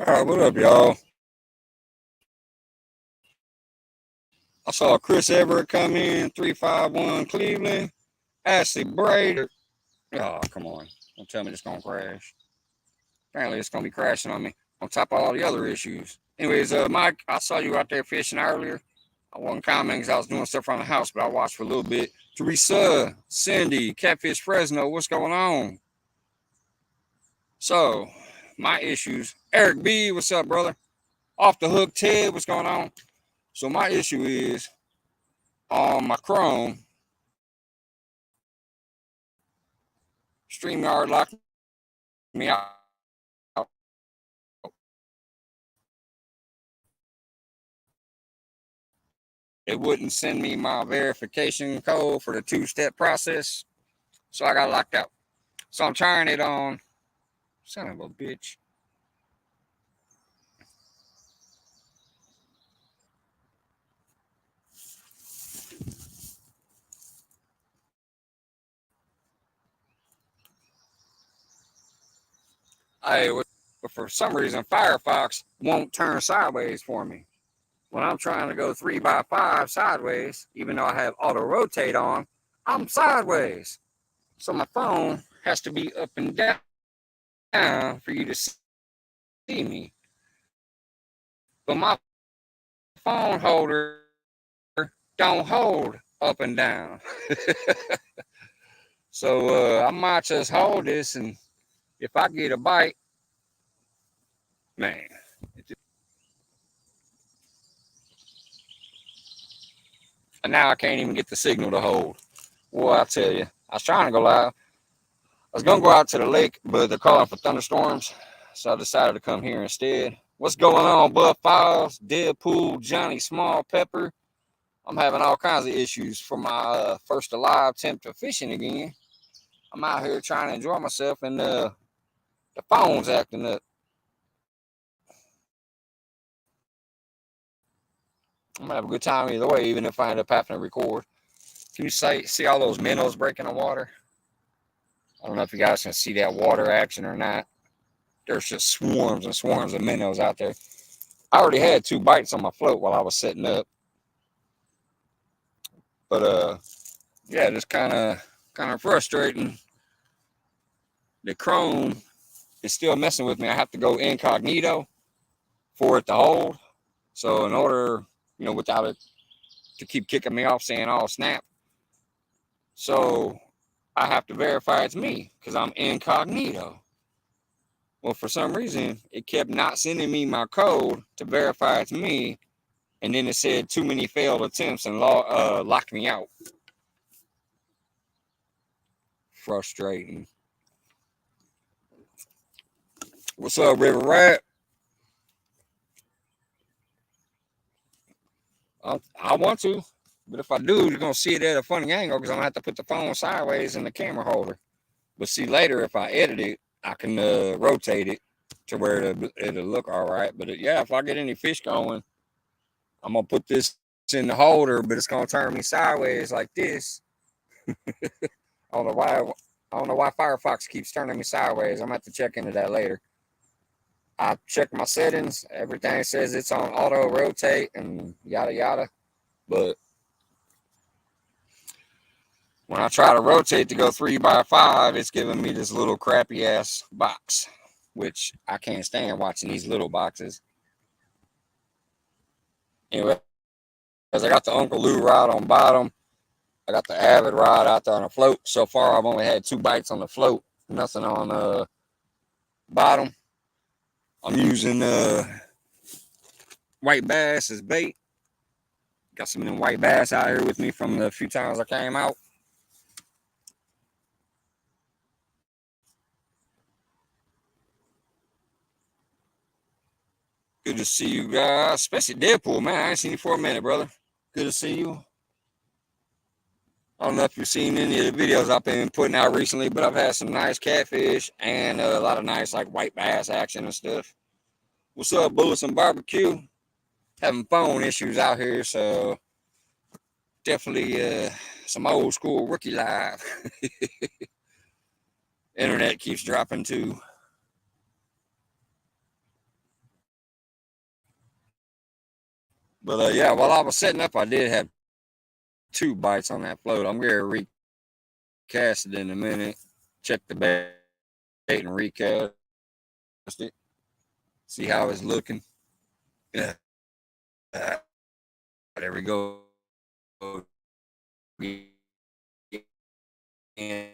All right, what up, y'all? I saw Chris Everett come in, 351 Cleveland. Ashley Brader. Oh, come on. Don't tell me it's going to crash. Apparently, it's going to be crashing on me on top of all the other issues. Anyways, Mike, I saw you out there fishing earlier. I wasn't commenting because I was doing stuff around the house, but I watched for a little bit. Teresa, Cindy, Catfish Fresno, what's going on? So, my issues. Eric B, what's up, brother? Off the hook, Ted, what's going on? So, my issue is on my Chrome, StreamYard locked me out. It wouldn't send me my verification code for the two-step process, so I got locked out. So I'm trying it on. Son of a bitch. But for some reason, Firefox won't turn sideways for me. When I'm trying to go 3x5 sideways, even though I have auto rotate on, I'm sideways. So my phone has to be up and down for you to see me. But my phone holder don't hold up and down. So I might just hold this, and if I get a bite, man. And now I can't even get the signal to hold. Well, I tell you, I was trying to go live. I was going to go out to the lake, but they're calling for thunderstorms. So I decided to come here instead. What's going on, Buff Files, Deadpool, Johnny Small Pepper? I'm having all kinds of issues for my first alive attempt of fishing again. I'm out here trying to enjoy myself, and the phone's acting up. I'm gonna have a good time either way, even if I end up having to record. Can you see all those minnows breaking the water? I don't know if you guys can see that water action or not. There's just swarms and swarms of minnows out there. I already had 2 bites on my float while I was setting up. But yeah, just kind of frustrating. The Chrome is still messing with me. I have to go incognito for it to hold. So in order, without it to keep kicking me off saying, "Oh, snap." So I have to verify it's me because I'm incognito. Well, for some reason, it kept not sending me my code to verify it's me. And then it said too many failed attempts and locked me out. Frustrating. What's up, River Rat? I want to, but if I do, you're going to see it at a funny angle because I'm going to have to put the phone sideways in the camera holder. But see, later, if I edit it, I can rotate it to where it'll look all right. But yeah, if I get any fish going, I'm going to put this in the holder, but it's going to turn me sideways like this. I don't know why. I don't know why Firefox keeps turning me sideways. I'm gonna have to check into that later. I checked my settings. Everything says it's on auto rotate and yada yada. But when I try to rotate to go 3x5, it's giving me this little crappy ass box, which I can't stand watching these little boxes. Anyway, because I got the Uncle Lou rod on bottom. I got the Avid rod out there on the float. So far, I've only had 2 bites on the float, nothing on the bottom. I'm using white bass as bait. Got some of them white bass out here with me from the few times I came out. Good to see you guys, especially Deadpool, man. I ain't seen you for a minute, brother. Good to see you. I don't know if you've seen any of the videos I've been putting out recently, but I've had some nice catfish and a lot of nice like white bass action and stuff. What's up, Bullets and Barbecue? Having phone issues out here, so definitely some old school rookie live. Internet keeps dropping too. But yeah, while I was setting up, I did have 2 bites on that float. I'm going to recast it in a minute. Check the bait and recast it. See how it's looking. Yeah. There we go. And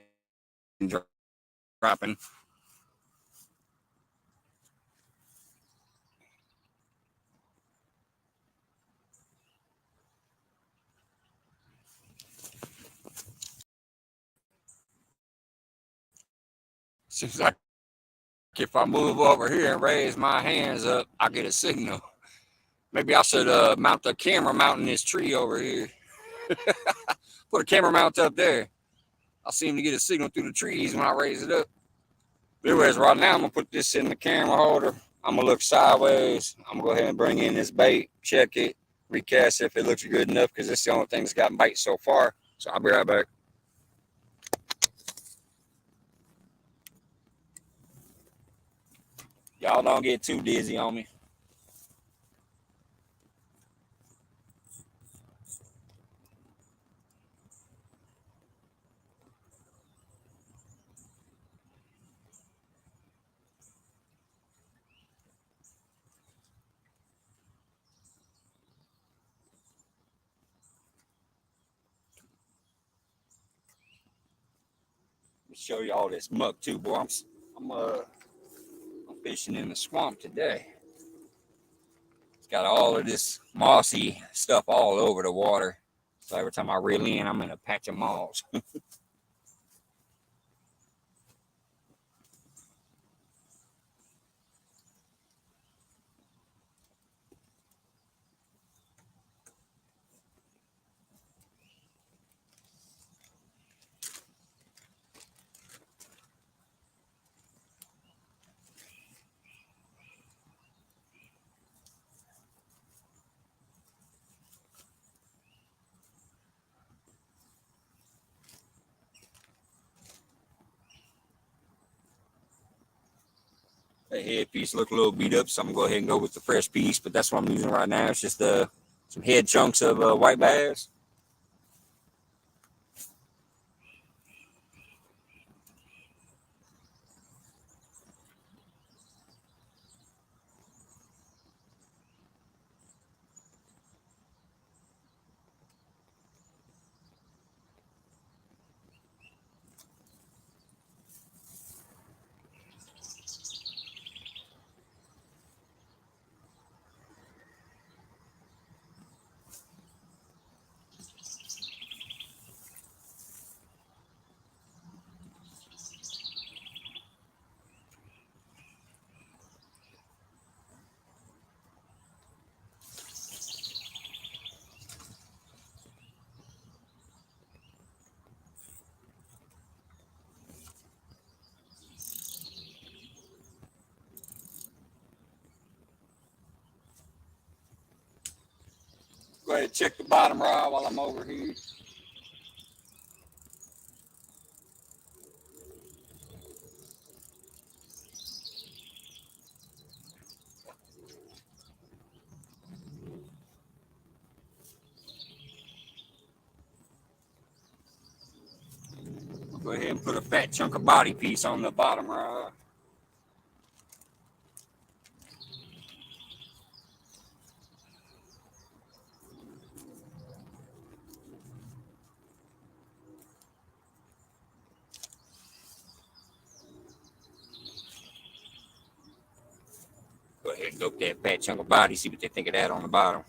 dropping. Seems like if I move over here and raise my hands up, I get a signal. Maybe I should mount the camera mount in this tree over here. Put a camera mount up there. I seem to get a signal through the trees when I raise it up. But anyways, right now I'm gonna put this in the camera holder. I'm gonna look sideways. I'm gonna go ahead and bring in this bait, check it, recast it if it looks good enough, because it's the only thing that's got bite so far. So I'll be right back. Y'all don't get too dizzy on me. Show you all this muck too, boy. I'm fishing in the swamp today. It's got all of this mossy stuff all over the water. So every time I reel in, I'm in a patch of moss. The head piece look a little beat up, so I'm gonna go ahead and go with the fresh piece. But that's what I'm using right now. It's just some head chunks of white bass. Go ahead and check the bottom rod while I'm over here. Go ahead and put a fat chunk of body piece on the bottom rod. Go ahead and look that fat chunk of body, see what they think of that on the bottom.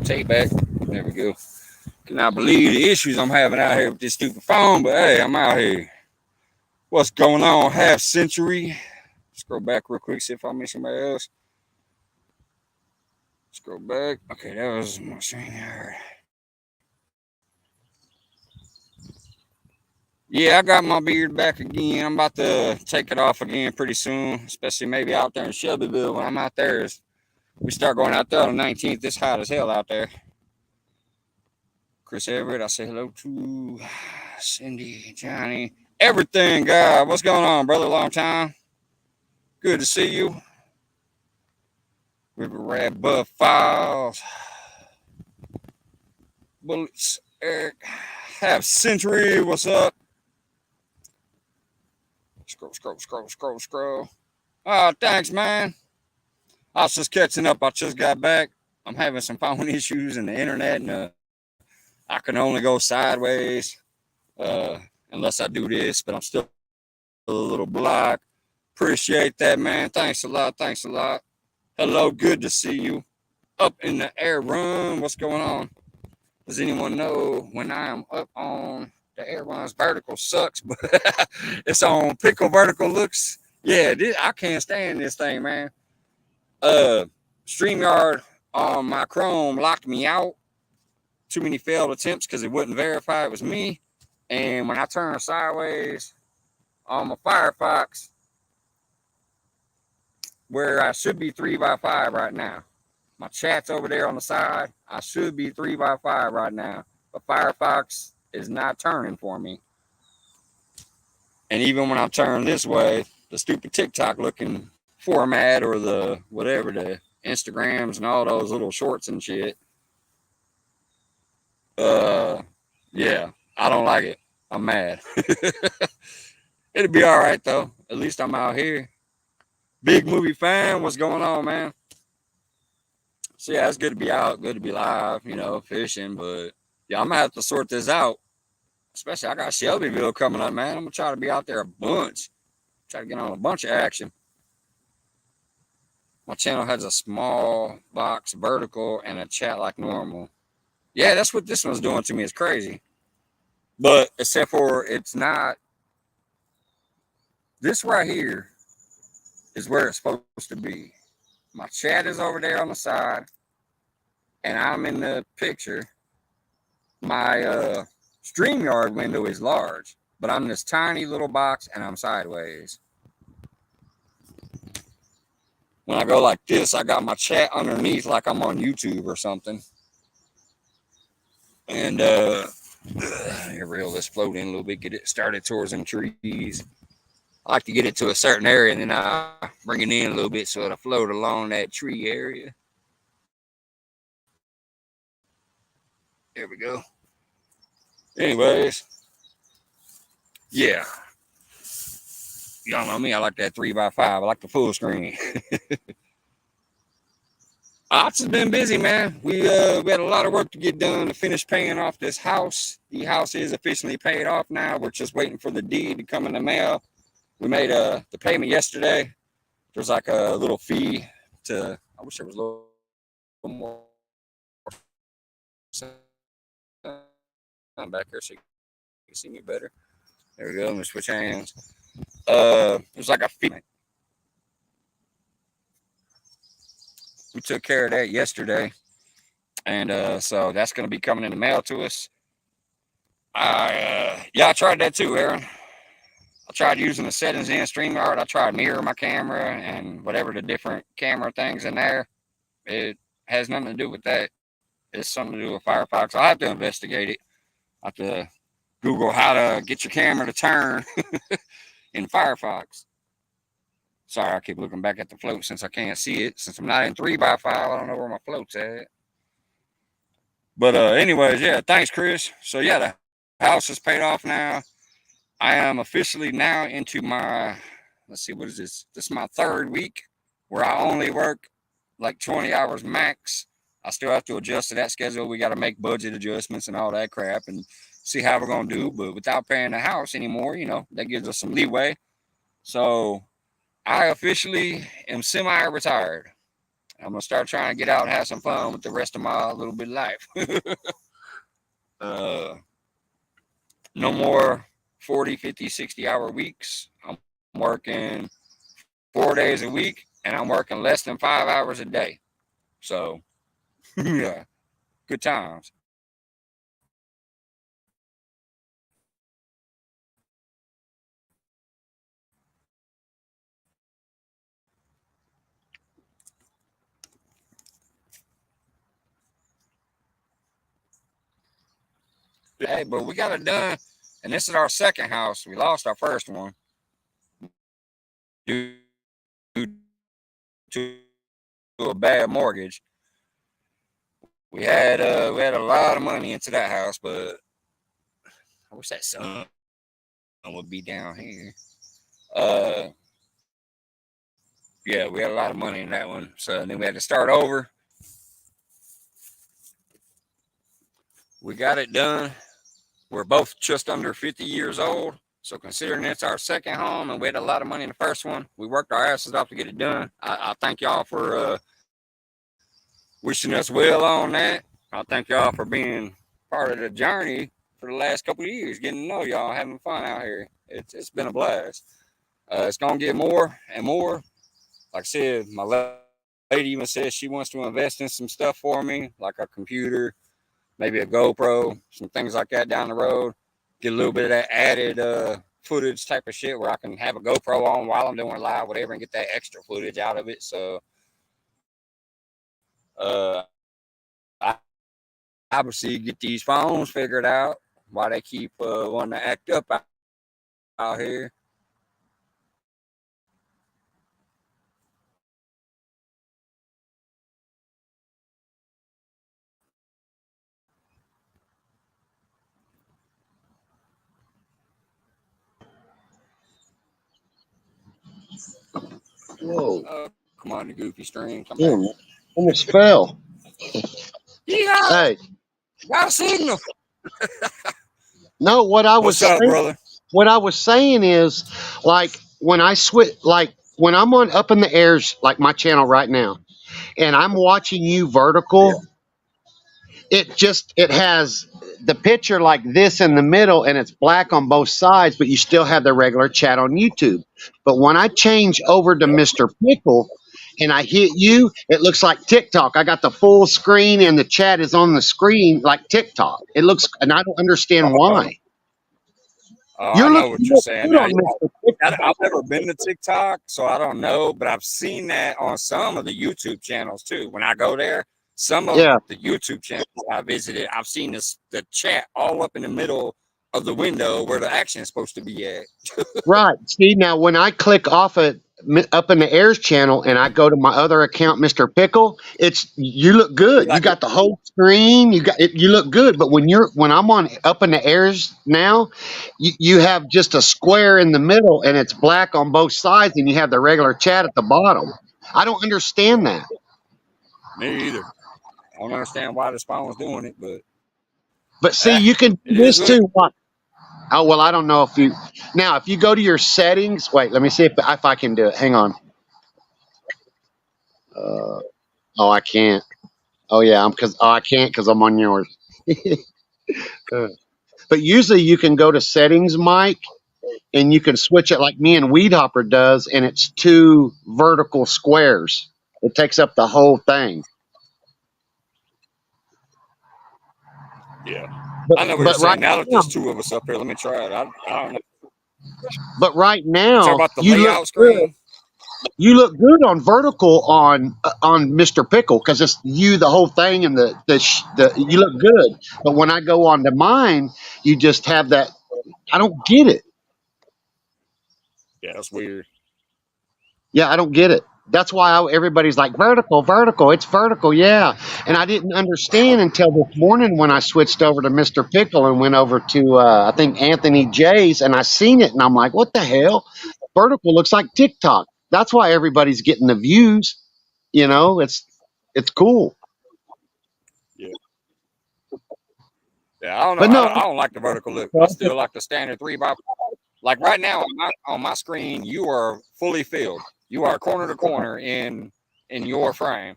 rotate back. There we go. Cannot believe the issues I'm having out here with this stupid phone, but hey, I'm out here. What's going on? Half century. Scroll back real quick, see if I miss somebody else. Scroll back. Okay, that was my StreamYard. Yeah, I got my beard back again. I'm about to take it off again pretty soon, especially maybe out there in Shelbyville. When I'm out there, we start going out there on the 19th. It's hot as hell out there. Chris Everett, I say hello to Cindy, Johnny, everything, God. What's going on, brother? Long time. Good to see you. River Rat Buff Files. Bullets, Eric. Half Century, what's up? Scroll. Oh, thanks, man. I was just catching up. I just got back. I'm having some phone issues in the internet, and I can only go sideways unless I do this, but I'm still a little blocked. Appreciate that, man. Thanks a lot. Hello, good to see you. Up in the air run. What's going on? Does anyone know when I am up on the air runs? Vertical sucks, but it's on Pickle Vertical looks. Yeah, I can't stand this thing, man. StreamYard on my Chrome locked me out. Too many failed attempts because it wouldn't verify it was me. And when I turn sideways on my Firefox, where I should be 3x5 right now, my chat's over there on the side. I should be 3x5 right now, but Firefox is not turning for me. And even when I turn this way, the stupid TikTok looking format or the whatever, the Instagrams and all those little shorts and shit, yeah, I don't like it. I'm mad. It'll be all right though. At least I'm out here. Big movie fan, what's going on, man? So yeah, it's good to be out, good to be live, fishing. But yeah, I'm gonna have to sort this out. Especially I got Shelbyville coming up, man. I'm gonna try to be out there a bunch. Try to get on a bunch of action. My channel has a small box vertical and a chat like normal. Yeah, that's what this one's doing to me. It's crazy. But except for it's not. This right here is where it's supposed to be. My chat is over there on the side, and I'm in the picture. My StreamYard window is large, but I'm in this tiny little box, and I'm sideways. When I go like this, I got my chat underneath like I'm on YouTube or something. And here, reel this float in a little bit, get it started towards them trees. I like to get it to a certain area, and then I bring it in a little bit so it'll float along that tree area. There we go. Anyways, yeah. Y'all know me, I like that 3x5. I like the full screen. I've just been busy, man. We had a lot of work to get done to finish paying off this house. The house is officially paid off now. We're just waiting for the deed to come in the mail. We made the payment yesterday. There's like a little fee to. I wish there was a little more. I'm back here so you can see me better. There we go. Let me switch hands. There's like a fee. We took care of that yesterday, and so that's going to be coming in the mail to us. I tried that too, Aaron. I tried using the settings in StreamYard. I tried mirror my camera and whatever the different camera things in there. It has nothing to do with that. It's something to do with Firefox. I'll have to investigate it. I have to Google how to get your camera to turn in Firefox. Sorry, I keep looking back at the float since I can't see it. Since I'm not in 3x5, I don't know where my float's at. But anyways, yeah, thanks, Chris. So yeah, the house is paid off now. I am officially now into my, let's see, what is this? This is my third week where I only work like 20 hours max. I still have to adjust to that schedule. We got to make budget adjustments and all that crap and see how we're going to do. But without paying the house anymore, that gives us some leeway. So I officially am semi-retired. I'm gonna start trying to get out and have some fun with the rest of my little bit of life. uh, no more 40, 50, 60-hour weeks. I'm working 4 days a week, and I'm working less than 5 hours a day. So, yeah, good times. Hey, but we got it done, and this is our second house. We lost our first one due to a bad mortgage. We had a lot of money into that house, but I wish that sun would be down here. Uh, yeah, we had a lot of money in that one, so then we had to start over. We got it done. We're both just under 50 years old. So considering it's our second home and we had a lot of money in the first one, we worked our asses off to get it done. I thank y'all for wishing us well on that. I thank y'all for being part of the journey for the last couple of years, getting to know y'all, having fun out here. It's been a blast. It's gonna get more and more. Like I said, my lady even says she wants to invest in some stuff for me, like a computer, maybe a GoPro, some things like that down the road. Get a little bit of that added footage type of shit where I can have a GoPro on while I'm doing live, whatever, and get that extra footage out of it. So, I obviously get these phones figured out why they keep wanting to act up out here. Whoa. Come on, the goofy stream, come Yeah, back. man. Almost fell. Yeah, Hey, got a signal. no, What's up, brother? what I was saying is like when I switch like when I'm on up in the airs like my channel right now and I'm watching you Yeah. vertical, it has the picture like this in the middle and it's black on both sides, but you still have the regular chat on YouTube. But when I change over to Mr. Pickle and I hit you, it looks like TikTok. I got the full screen and the chat is on the screen like TikTok. It looks, and I don't understand Oh, why. I know what You you're look saying good now. on Mr. Pickle. I've never been to TikTok, so I don't know, but I've seen that on some of the YouTube channels too. When I go there, some of Yeah. the YouTube channels I visited, I've seen the chat all up in the middle of the window where the action is supposed to be at. Right. See, now when I click off of up in the airs channel and I go to my other account, Mr. Pickle, it's you look You good. You like, got the whole screen. You got it. You look good. But when I'm on up in the airs now, you have just a square in the middle and it's black on both sides, and you have the regular chat at the bottom. I don't understand that. me either. I don't understand why this phone's doing it, but But see, you can it do is this what it too. What? Oh well, I don't know if you now if you go to your settings. Wait, let me see if I can do it. Hang on. Uh, oh, I can't. Oh yeah, I can't because I'm on yours. Uh, but usually you can go to settings, Mike, and you can switch it like me and Weed Hopper does, and it's two vertical squares. It takes up the whole thing. Yeah. I But know what you're but right saying. Now that now, there's two of us up here, let me try it. I don't know. but right You talk now about the layout screen? you look good on vertical on Mr. Pickle because it's you the whole thing and the you look good. But when I go on to mine, you just have that. I don't get it. Yeah, that's weird. Yeah, I don't get it. That's why everybody's like vertical, vertical. It's vertical, yeah. And I didn't understand until this morning when I switched over to Mr. Pickle and went over to I think Anthony J's, and I seen it, and I'm like, what the hell? Vertical looks like TikTok. That's why everybody's getting the views. You know, it's cool. Yeah. Yeah, I don't know. But no, I don't like the vertical look. I still like the standard 3x. Like right now on my screen, you are fully filled. You are corner to corner in your frame.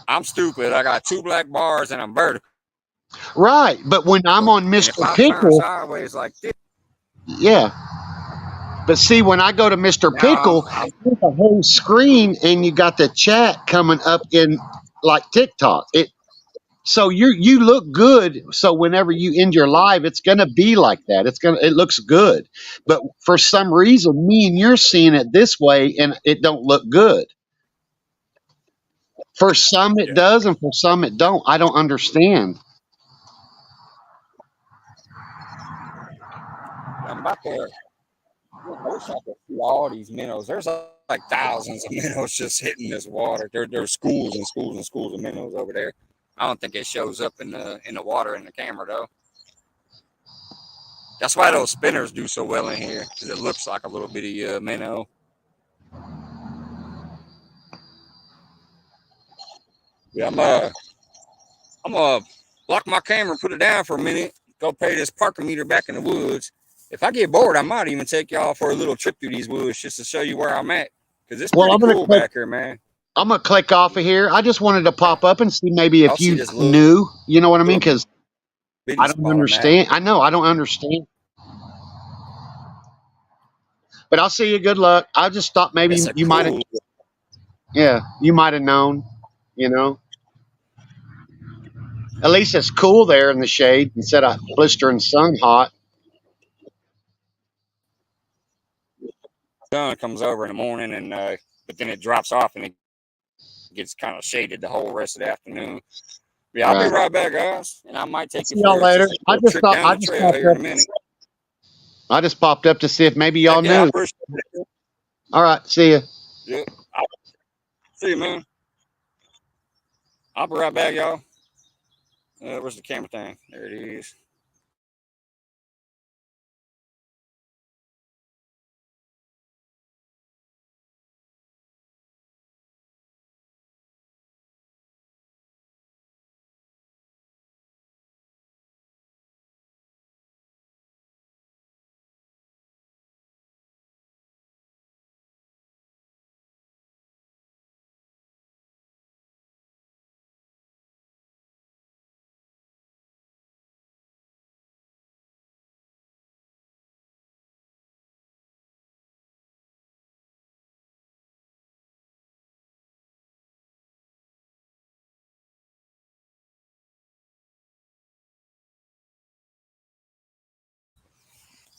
I'm stupid. I got 2 black bars and I'm vertical. Right. But when I'm on And if Mr. I turn Pickle, sideways like this, yeah. But see, when I go to Mr. now Pickle, there's a whole screen and you got the chat coming up in like TikTok. So you look good. So whenever you end your live, it's gonna be like that. It looks good. But for some reason, me and you're seeing it this way and it don't look good. For some it yeah, does and for some it don't. I don't understand. I'm about to. I wish I could see all these minnows. There's like thousands of minnows just hitting this water. There's schools and schools and schools of minnows over there. I don't think it shows up in the water in the camera though. That's why those spinners do so well in here because it looks like a little bitty minnow. Yeah, I'm lock my camera, put it down for a minute, go pay this parking meter back in the woods. If I get bored, I might even take y'all for a little trip through these woods just to show you where I'm at because it's Well, pretty cool back here, man. I'm gonna click off of here. I just wanted to pop up and see maybe Y'all if see you this knew, you know what I mean? little Because bitty I don't spot I'm at. understand. I know I don't understand. But I'll see you. Good luck. I just thought maybe It's a you might have, cool. yeah, you might have known. You know, at least it's cool there in the shade instead of blistering sun hot. Sun comes over in the morning, and but then it drops off and it gets kind of shaded the whole rest of the afternoon. Yeah, I'll be Right. right back, guys, and I might I'll take you see y'all for later. just a little trip down the trail here in a minute. I just popped up to see if maybe y'all Heck yeah, I knew. appreciate it. All right. See you. Yeah, see you, man. I'll be right back, y'all. Where's the camera thing? There it is.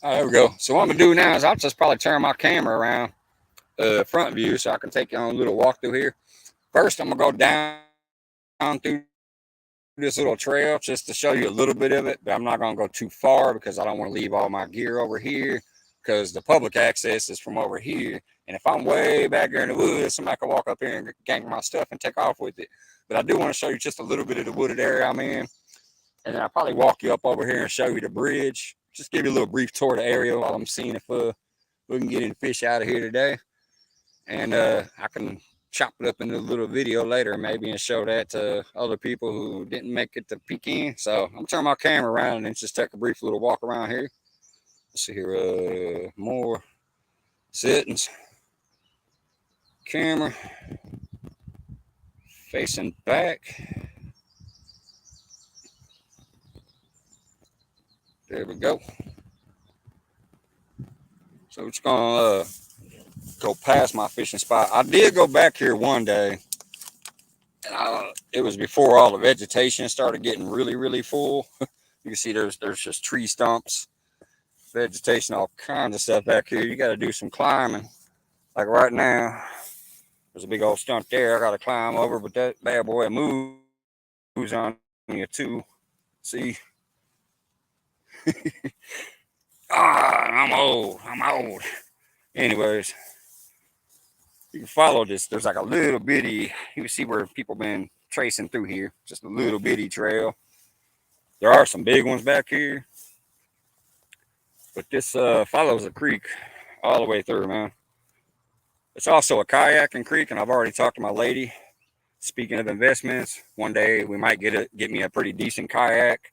All right, there we go. So what I'm gonna do now is I'll just probably turn my camera around front view so I can take you on a little walk through here. First, I'm gonna go down through this little trail just to show you a little bit of it, but I'm not gonna go too far because I don't want to leave all my gear over here because the public access is from over here. And if I'm way back there in the woods, somebody can walk up here and gang my stuff and take off with it. But I do want to show you just a little bit of the wooded area I'm in. And then I'll probably walk you up over here and show you the bridge. Just give you a little brief tour of the area while I'm seeing if we can get any fish out of here today. And I can chop it up into a little video later maybe and show that to other people who didn't make it to peek in. So I'm gonna turn my camera around and just take a brief little walk around here. Let's see here, more settings, camera facing back. There we go. So it's gonna go past my fishing spot. I did go back here one day. It was before all the vegetation started getting really, really full. You can see there's just tree stumps, vegetation, all kinds of stuff back here. You got to do some climbing. Like right now, there's a big old stump there. I got to climb over, but that bad boy moves on you too. See? I'm old. Anyways, you can follow this. There's like a little bitty, you can see where people been tracing through here. Just a little bitty trail. There are some big ones back here. But this follows a creek all the way through, man. It's also a kayaking creek, and I've already talked to my lady. Speaking of investments, one day we might get me a pretty decent kayak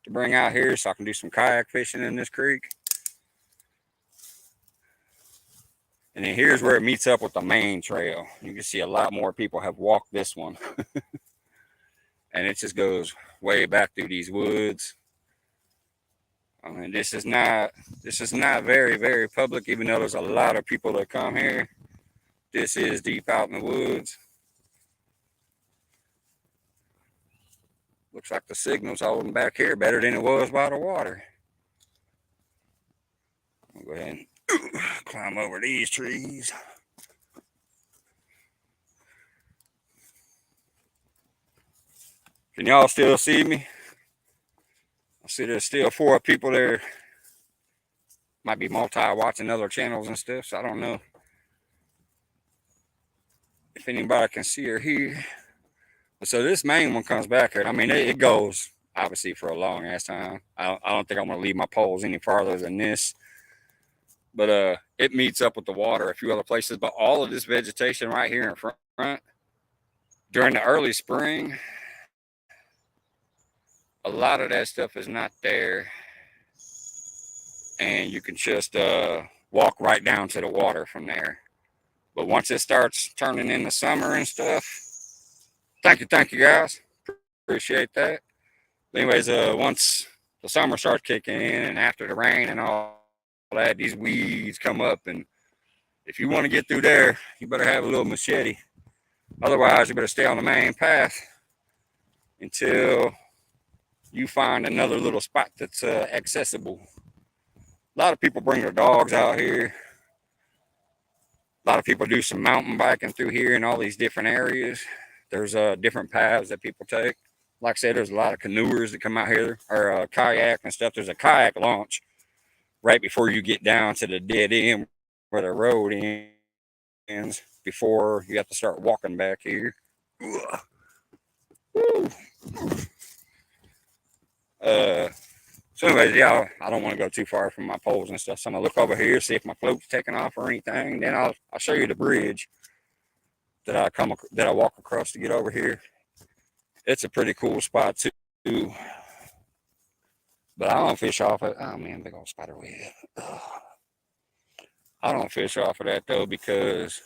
to bring out here so I can do some kayak fishing in this creek. And then here's where it meets up with the main trail. You can see a lot more people have walked this one. And it just goes way back through these woods. I mean, this is not very, very public, even though there's a lot of people that come here. This is deep out in the woods. Looks like the signal's holding back here better than it was by the water. I'll go ahead and climb over these trees. Can y'all still see me? I see there's still 4 people there. Might be watching other channels and stuff, so I don't know if anybody can see or hear. So this main one comes back here. I mean, it goes obviously for a long ass time. I don't think I'm gonna leave my poles any farther than this. But it meets up with the water a few other places. But all of this vegetation right here in front during the early spring, a lot of that stuff is not there, and you can just walk right down to the water from there. But once it starts turning into summer and stuff, thank you guys, appreciate that. Anyways, once the summer starts kicking in and after the rain and all that, these weeds come up, and if you want to get through there, you better have a little machete. Otherwise, you better stay on the main path until you find another little spot that's accessible. A lot of people bring their dogs out here. A lot of people do some mountain biking through here in all these different areas. There's different paths that people take. Like I said, there's a lot of canoers that come out here, or kayak and stuff. There's a kayak launch right before you get down to the dead end where the road ends, before you have to start walking back here. So anyways, yeah, I don't want to go too far from my poles and stuff. So I'm gonna look over here, see if my float's taking off or anything. Then I'll show you the bridge that I walk across to get over here. It's a pretty cool spot too. But I don't fish off it. Oh man, big old spider web. I don't fish off of that though, because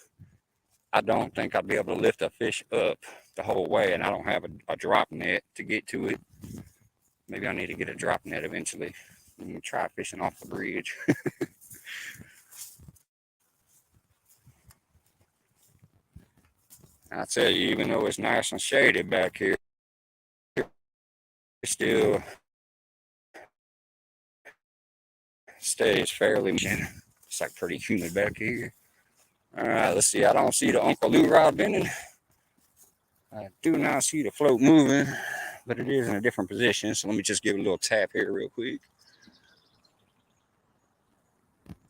I don't think I'll be able to lift a fish up the whole way, and I don't have a drop net to get to it. Maybe I need to get a drop net eventually. Let me try fishing off the bridge. I tell you, even though it's nice and shaded back here, it still stays fairly. It's like pretty humid back here. All right, let's see. I don't see the Uncle Lou rod bending. I do not see the float moving, but it is in a different position. So let me just give it a little tap here real quick.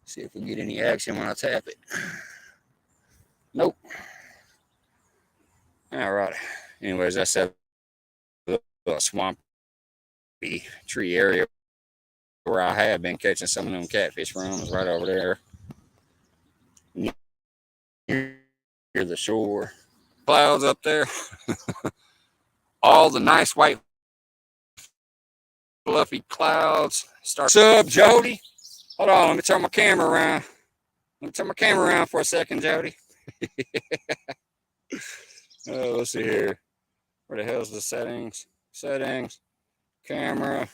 See if we get any action when I tap it. Nope. All right. Anyways, that's a swampy tree area where I have been catching some of them catfish from. Is right over there near the shore. Clouds up there. All the nice white fluffy clouds start. What's up, Jody? Hold on, let me turn my camera around. Let me turn my camera around for a second, Jody. Let's see here. Where the hell's the settings? Settings. Camera.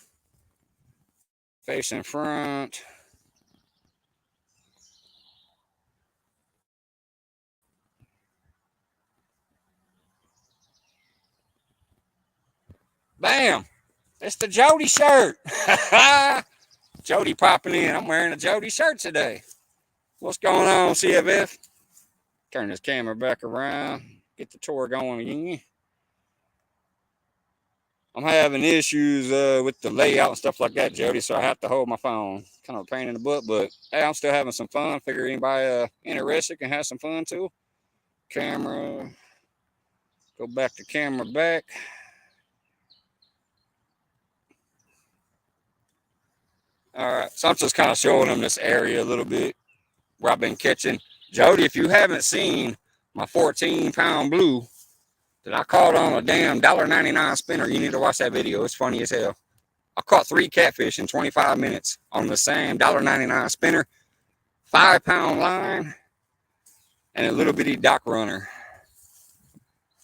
Facing front. Bam! It's the Jody shirt. Jody popping in. I'm wearing a Jody shirt today. What's going on, CFF? Turn this camera back around. Get the tour going again. I'm having issues with the layout and stuff like that, Jody, so I have to hold my phone. Kind of a pain in the butt, but hey, I'm still having some fun. Figure anybody interested can have some fun too. Camera. Go back to camera back. All right, so I'm just kind of showing them this area a little bit where I've been catching. Jody, if you haven't seen my 14-pound blue that I caught on a damn $1.99 spinner, you need to watch that video. It's funny as hell. I caught 3 catfish in 25 minutes on the same $1.99 spinner, 5-pound line, and a little bitty dock runner.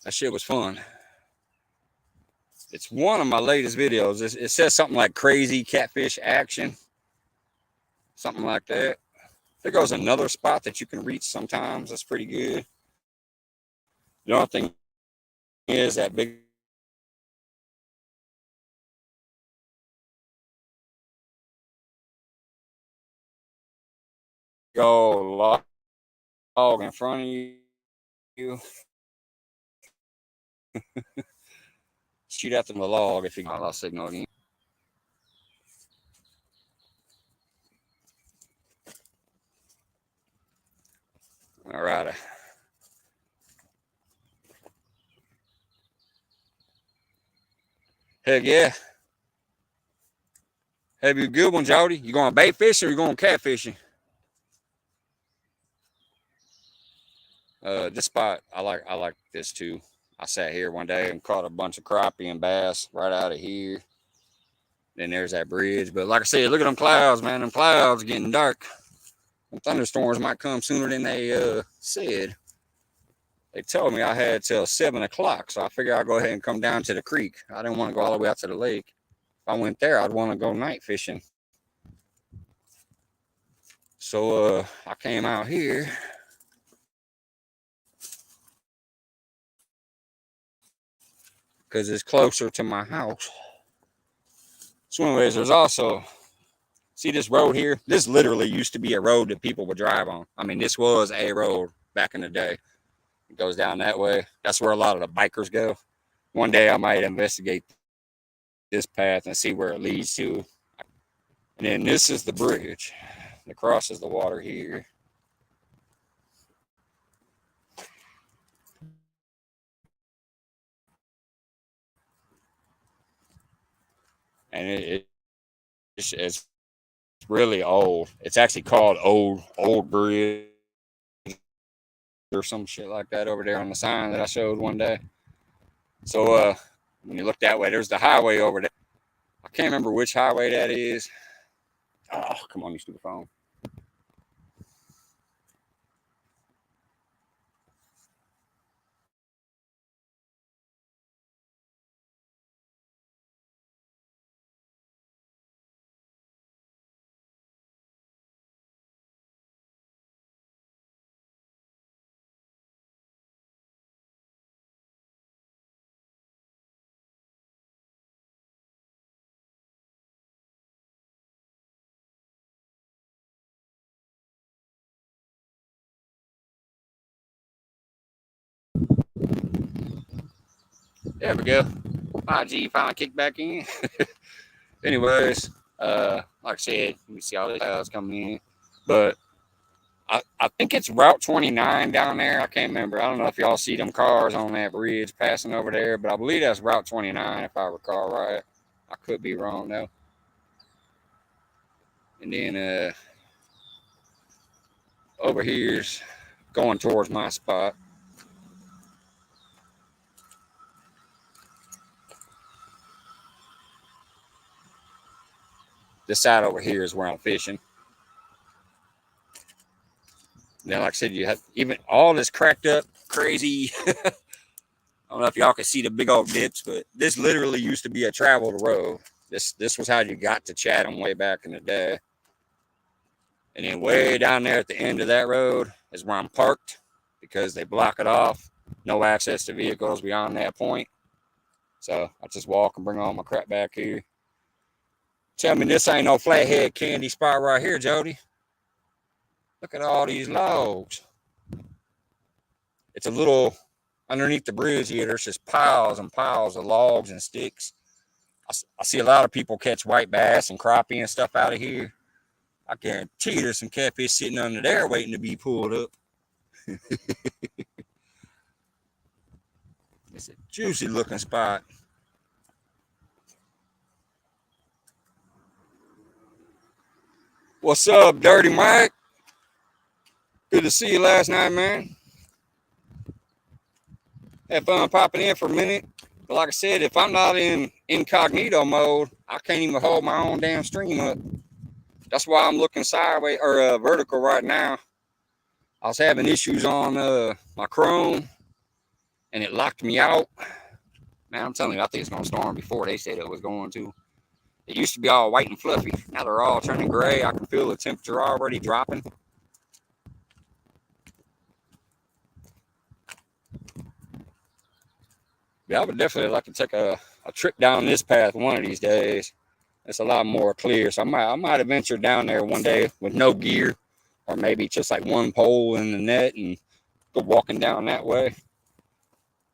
That shit was fun. It's one of my latest videos. It says something like crazy catfish action. Something like that. There goes another spot that you can reach sometimes. That's pretty good. The only thing is that big log in front of you. Shoot after the log if you got a lot of signal again. All right. Heck yeah. Have you a good one, Jody? You going bait fishing or you going catfishing? This spot, I like this too. I sat here one day and caught a bunch of crappie and bass right out of here. Then there's that bridge. But like I said, look at them clouds, man. Them clouds are getting dark. Them thunderstorms might come sooner than they said. They told me I had till 7 o'clock, so I figured I'd go ahead and come down to the creek. I didn't want to go all the way out to the lake. If I went there, I'd want to go night fishing. So I came out here. Because it's closer to my house. So anyways, there's also, see this road here? This literally used to be a road that people would drive on. I mean, this was a road back in the day. It goes down that way. That's where a lot of the bikers go. One day I might investigate this path and see where it leads to. And then this is the bridge that crosses the water here. And it's really old. It's actually called Old Bridge or some shit like that over there on the sign that I showed one day. So when you look that way, there's the highway over there. I can't remember which highway that is. Oh, come on, you stupid phone. There we go. 5G finally kicked back in. Anyways, like I said, you see all the clouds coming in. But I think it's Route 29 down there. I can't remember. I don't know if y'all see them cars on that bridge passing over there, but I believe that's Route 29 if I recall right. I could be wrong though. And then over here's going towards my spot. This side over here is where I'm fishing. Now, like I said, you have even all this cracked up, crazy. I don't know if y'all can see the big old dips, but this literally used to be a traveled road. This was how you got to Chatham way back in the day. And then way down there at the end of that road is where I'm parked because they block it off. No access to vehicles beyond that point. So I just walk and bring all my crap back here. Tell me this ain't no flathead candy spot right here, Jody. Look at all these logs. It's a little underneath the bridge here. There's just piles and piles of logs and sticks. I see a lot of people catch white bass and crappie and stuff out of here. I guarantee you there's some catfish sitting under there waiting to be pulled up. It's a juicy looking spot. What's up, Dirty Mike? Good to see you last night, man. Had fun popping in for a minute. But like I said, if I'm not in incognito mode, I can't even hold my own damn stream up. That's why I'm looking sideways or vertical right now. I was having issues on my Chrome, and it locked me out. Man, I'm telling you, I think it's gonna storm before they said it was going to. It used to be all white and fluffy. Now they're all turning gray. I can feel the temperature already dropping. Yeah, I would definitely like to take a trip down this path one of these days. It's a lot more clear. So I might venture down there one day with no gear, or maybe just like one pole in the net and go walking down that way.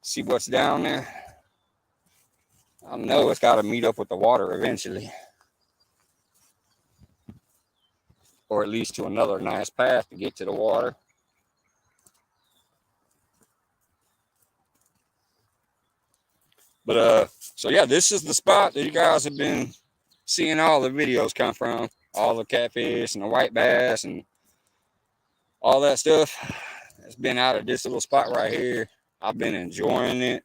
See what's down there. I know it's got to meet up with the water eventually, or at least to another nice path to get to the water. But so yeah, this is the spot that you guys have been seeing all the videos come from, all the catfish and the white bass and all that stuff. It's been out of this little spot right here. I've been enjoying it.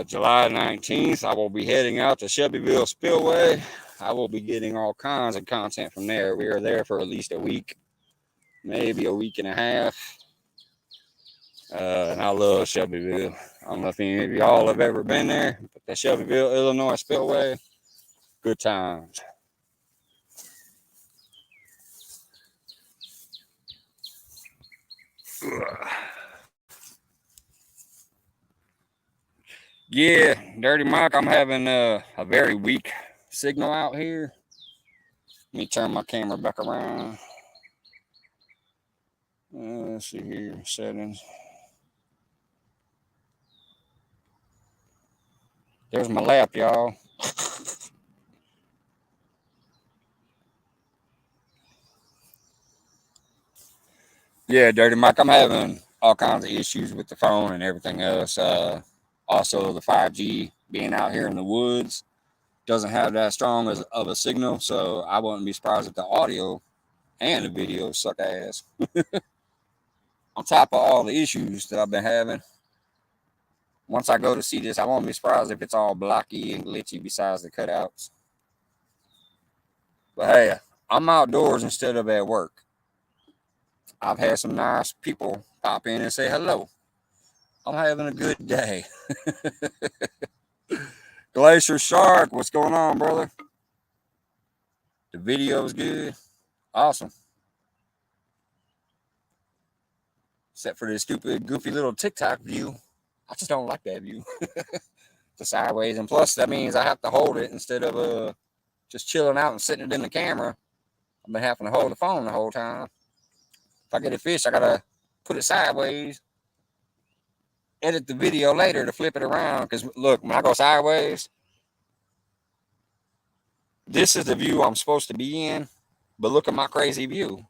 July 19th, I will be heading out to Shelbyville Spillway. I will be getting all kinds of content from there. We are there for at least a week, maybe a week and a half. And I love Shelbyville. I don't know if any of y'all have ever been there, but the Shelbyville, Illinois Spillway, good times. Yeah, Dirty Mike, I'm having a very weak signal out here. Let me turn my camera back around. Let's see here, settings. There's my lap, y'all. Yeah, Dirty Mike, I'm having all kinds of issues with the phone and everything else. Also, the 5G being out here in the woods doesn't have that strong of a signal, so I wouldn't be surprised if the audio and the video suck ass. On top of all the issues that I've been having, once I go to see this, I won't be surprised if it's all blocky and glitchy besides the cutouts. But hey, I'm outdoors instead of at work. I've had some nice people pop in and say hello. I'm having a good day. Glacier Shark, what's going on, brother? The video is good. Awesome. Except for this stupid, goofy little TikTok view. I just don't like that view. The sideways. And plus, that means I have to hold it instead of just chilling out and sitting it in the camera. I've been having to hold the phone the whole time. If I get a fish, I got to put it sideways. Edit the video later to flip it around. Because look, when I go sideways, this is the view I'm supposed to be in. But look at my crazy view.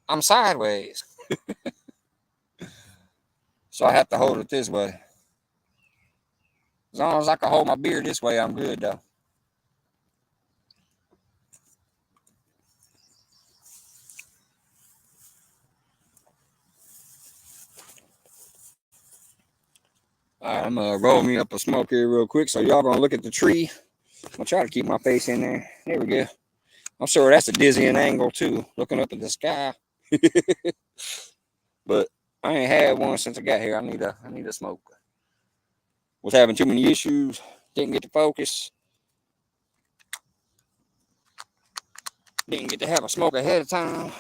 I'm sideways. So I have to hold it this way. As long as I can hold my beer this way, I'm good though. All right, I'm gonna roll me up a smoke here real quick. So y'all gonna look at the tree. I'm gonna try to keep my face in there. There we go. I'm sure that's a dizzying angle too, looking up at the sky. But I ain't had one since I got here. I need a smoke. Was having too many issues. Didn't get to focus. Didn't get to have a smoke ahead of time.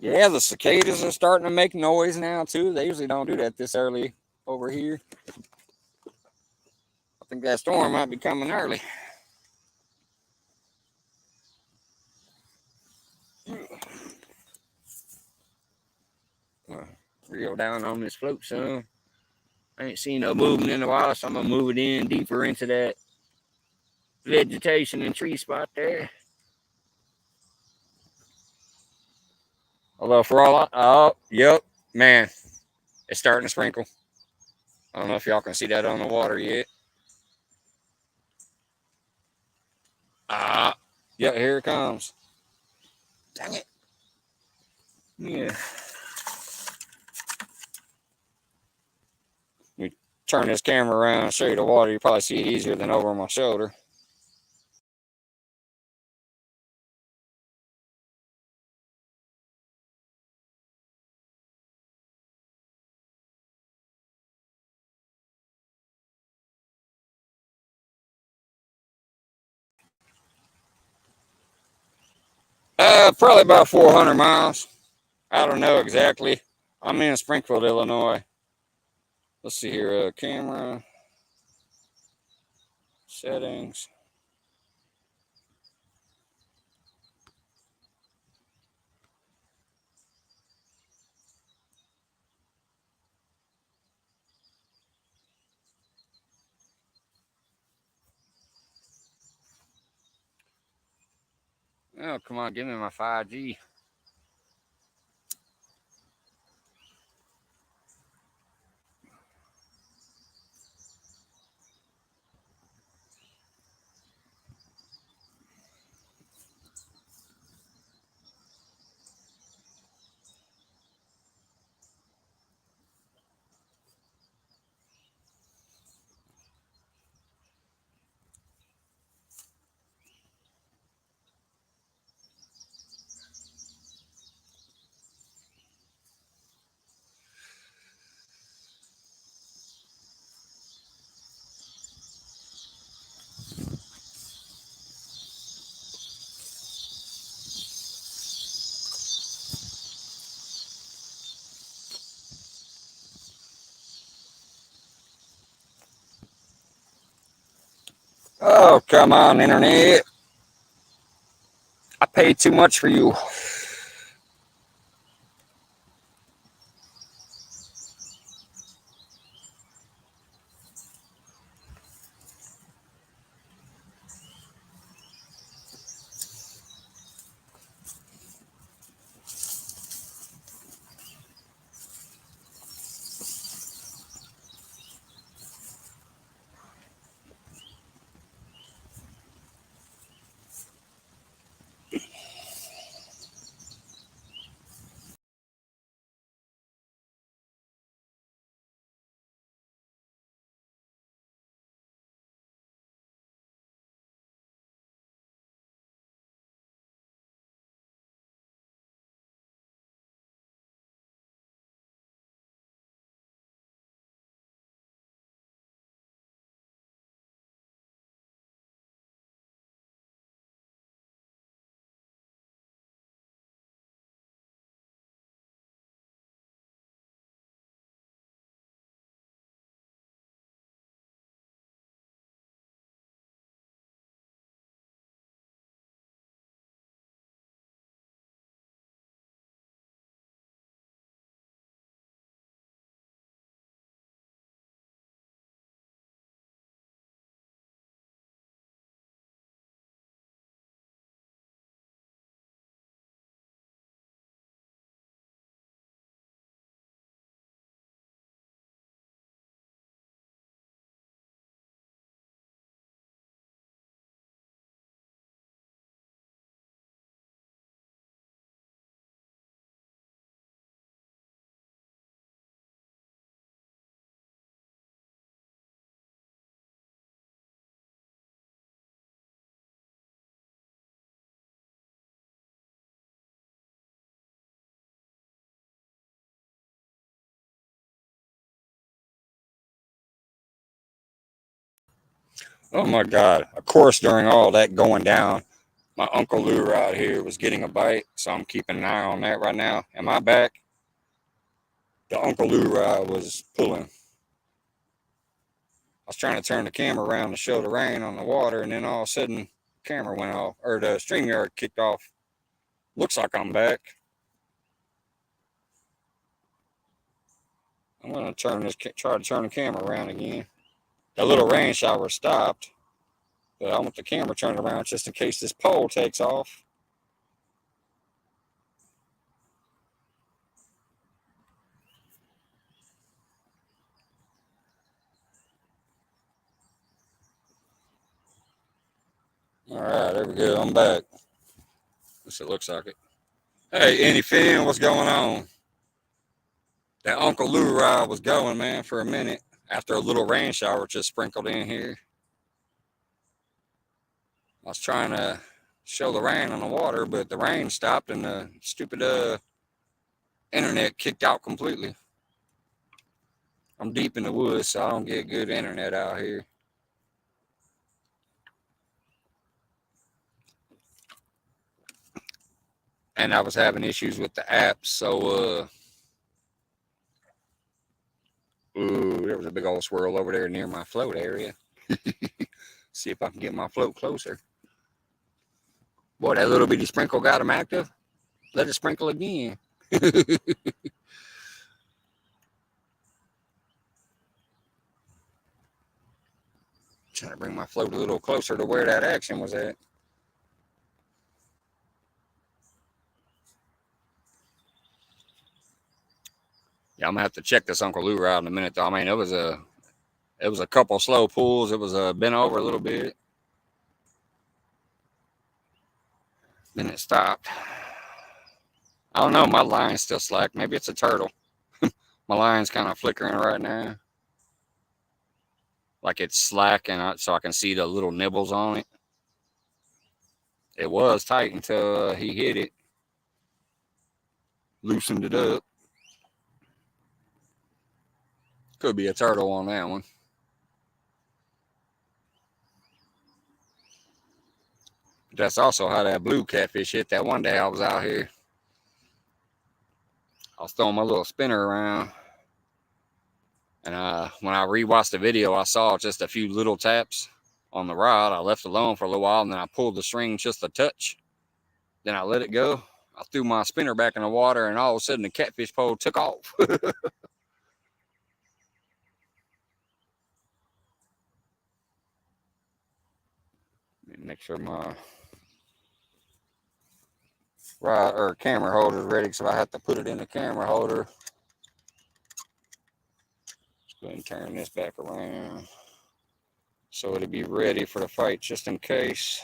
Yeah, the cicadas are starting to make noise now too. They usually don't do that this early over here. I think that storm might be coming early. Reel down on this float some. I ain't seen no movement in a while, so I'm gonna move it in deeper into that vegetation and tree spot there. Although for all oh, yep, man, it's starting to sprinkle. I don't know if y'all can see that on the water yet. Ah, yep, here it comes. Dang it. Yeah. Let me turn this camera around and show you the water. You probably see it easier than over my shoulder. Probably about 400 miles. I don't know exactly. I'm in Springfield, Illinois. Let's see here. Camera settings. Oh, come on, give me my 5G. Oh, come on, internet. I paid too much for you. Oh my God. Of course, during all that going down, my Uncle Lou right here was getting a bite, so I'm keeping an eye on that right now. And my back, the Uncle Lou ride was pulling. I was trying to turn the camera around to show the rain on the water, and then all of a sudden, the camera went off, or the StreamYard kicked off. Looks like I'm back. I'm gonna try to turn the camera around again. The little rain shower stopped, but I want the camera turned around just in case this pole takes off. All right, there we go. I'm back. Guess it looks like it. Hey, Andy Finn, what's going on? That Uncle Lou ride was going, man, for a minute. after a little rain shower just sprinkled in here. I was trying to show the rain on the water, but the rain stopped and the stupid internet kicked out completely. I'm deep in the woods, so I don't get good internet out here. And I was having issues with the app, so ooh, there was a big old swirl over there near my float area. See if I can get my float closer. Boy, that little bitty sprinkle got him active. Let it sprinkle again. Trying to bring my float a little closer to where that action was at. Yeah, I'm gonna have to check this Uncle Lou out in a minute though. I mean, it was a couple slow pulls. It was bent over a little bit. Then it stopped. I don't know. My line's still slack. Maybe it's a turtle. My line's kind of flickering right now. Like it's slack, and so I can see the little nibbles on it. It was tight until he hit it. Loosened it up. Could be a turtle on that one. That's also how that blue catfish hit that one day I was out here. I was throwing my little spinner around. And when I rewatched the video, I saw just a few little taps on the rod. I left it alone for a little while, and then I pulled the string just a touch. Then I let it go. I threw my spinner back in the water, and all of a sudden the catfish pole took off. Make sure my rod or camera holder is ready, so I have to put it in the camera holder. Let's go ahead and turn this back around so it'll be ready for the fight just in case.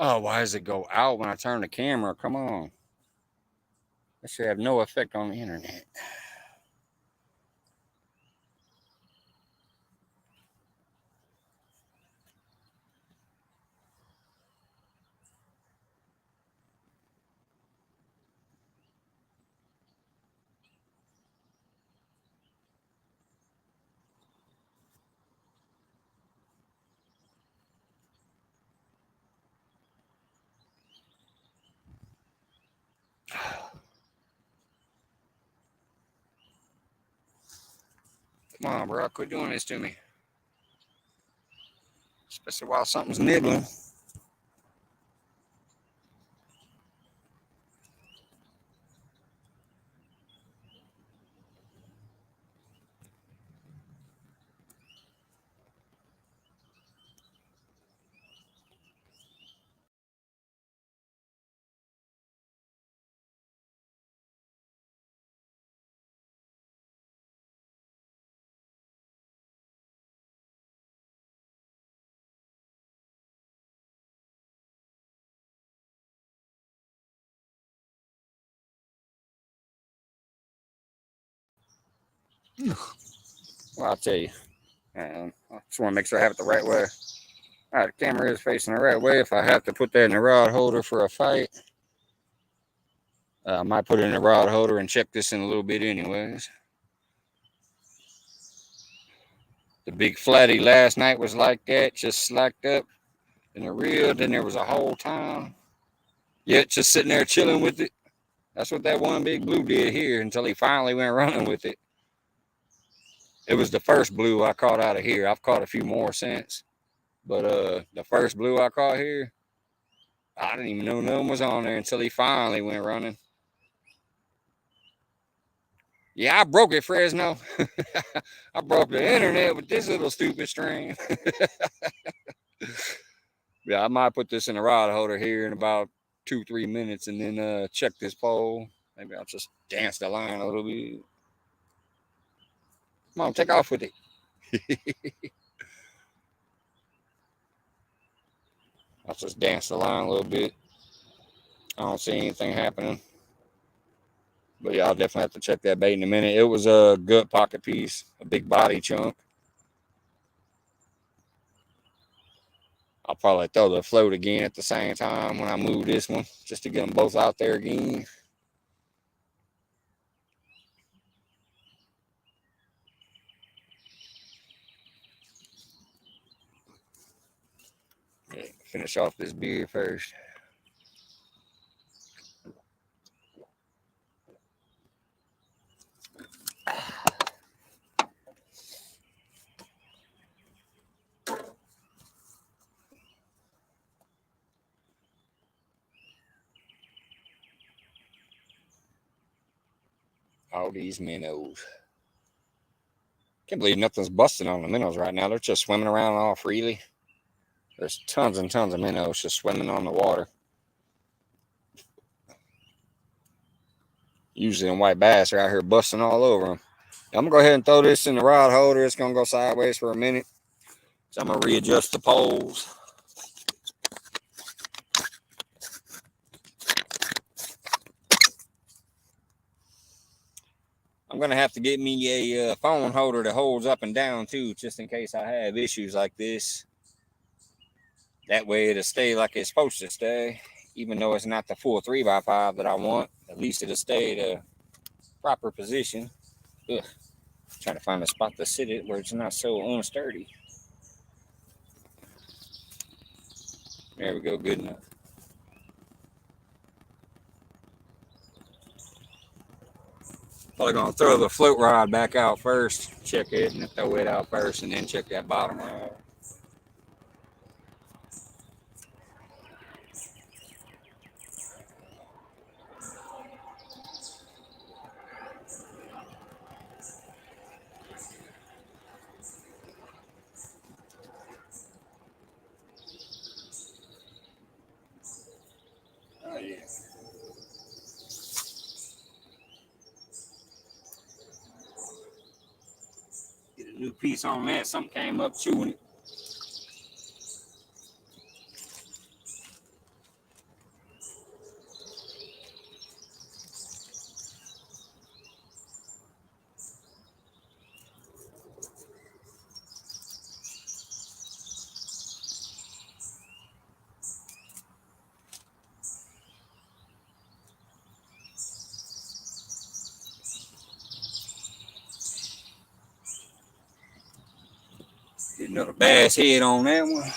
Oh, why does it go out when I turn the camera? Come on. That should have no effect on the internet. Come on, bro. Quit doing this to me. Especially while something's nibbling. Well, I'll tell you. I just want to make sure I have it the right way. All right, the camera is facing the right way. If I have to put that in the rod holder for a fight, I might put it in the rod holder and check this in a little bit anyways. The big flatty last night was like that, just slacked up in the reel. Then there was a whole time. Yeah, just sitting there chilling with it. That's what that one big blue did here until he finally went running with it. It was the first blue I caught out of here. I've caught a few more since. But the first blue I caught here, I didn't even know none was on there until he finally went running. Yeah, I broke it, Fresno. I broke the internet with this little stupid string. Yeah, I might put this in a rod holder here in about 2-3 minutes and then check this pole. Maybe I'll just dance the line a little bit. Come on, take off with it. I'll just dance the line a little bit. I don't see anything happening. But yeah, I'll definitely have to check that bait in a minute. It was a good pocket piece, a big body chunk. I'll probably throw the float again at the same time when I move this one, just to get them both out there again. Yeah, finish off this beer first. All these minnows. Can't believe nothing's busting on the minnows right now. They're just swimming around all freely. There's tons and tons of minnows just swimming on the water. Usually, them white bass are out here busting all over them. I'm gonna go ahead and throw this in the rod holder. It's gonna go sideways for a minute. So I'm gonna readjust the poles. I'm gonna have to get me a phone holder that holds up and down too, just in case I have issues like this. That way it'll stay like it's supposed to stay, even though it's not the full 3x5 that I want. At least it'll stay the proper position. Ugh. Trying to find a spot to sit it where it's not so unsturdy. There we go, good enough. Probably gonna throw the float rod back out first, check it, and throw it out first, and then check that bottom rod. Oh yeah. Get a new piece on that. Something came up chewing it. Get another bass head on that one.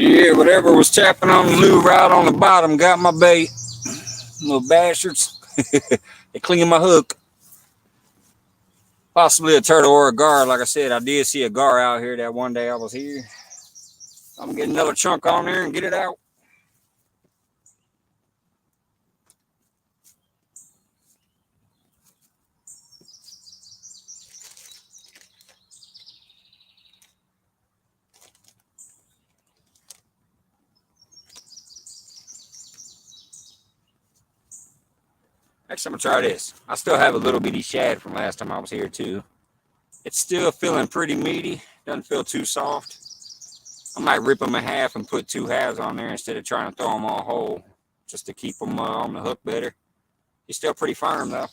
Yeah, whatever was tapping on the lure right on the bottom got my bait. Little bastards. They cleaned my hook. Possibly a turtle or a gar. Like I said, I did see a gar out here that one day I was here. I'm gonna get another chunk on there and get it out. Next time I try this. I still have a little bitty shad from last time I was here too. It's still feeling pretty meaty. Doesn't feel too soft. I might rip them in half and put 2 halves on there instead of trying to throw them all whole, just to keep them on the hook better. He's still pretty firm though.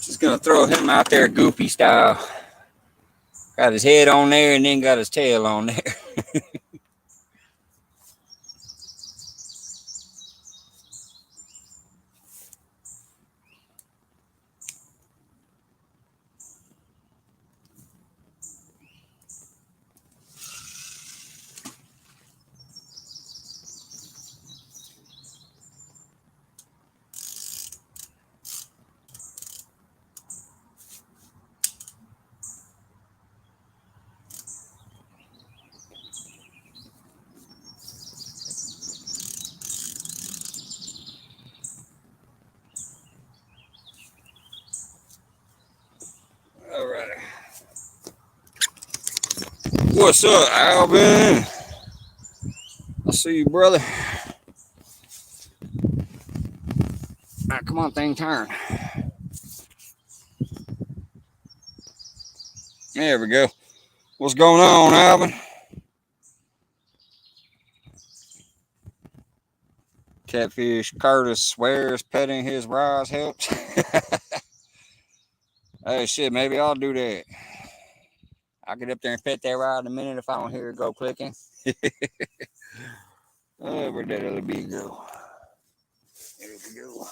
Just gonna throw him out there goofy style. Got his head on there and then got his tail on there. All right. What's up, Alvin? I see you, brother. All right, come on, thing, turn. There we go. What's going on, Alvin? Catfish Curtis swears petting his rods helps. Hey, shit, maybe I'll do that. I'll get up there and pet that rod in a minute if I don't hear it go clicking. Oh, where'd that other bee go? There we go.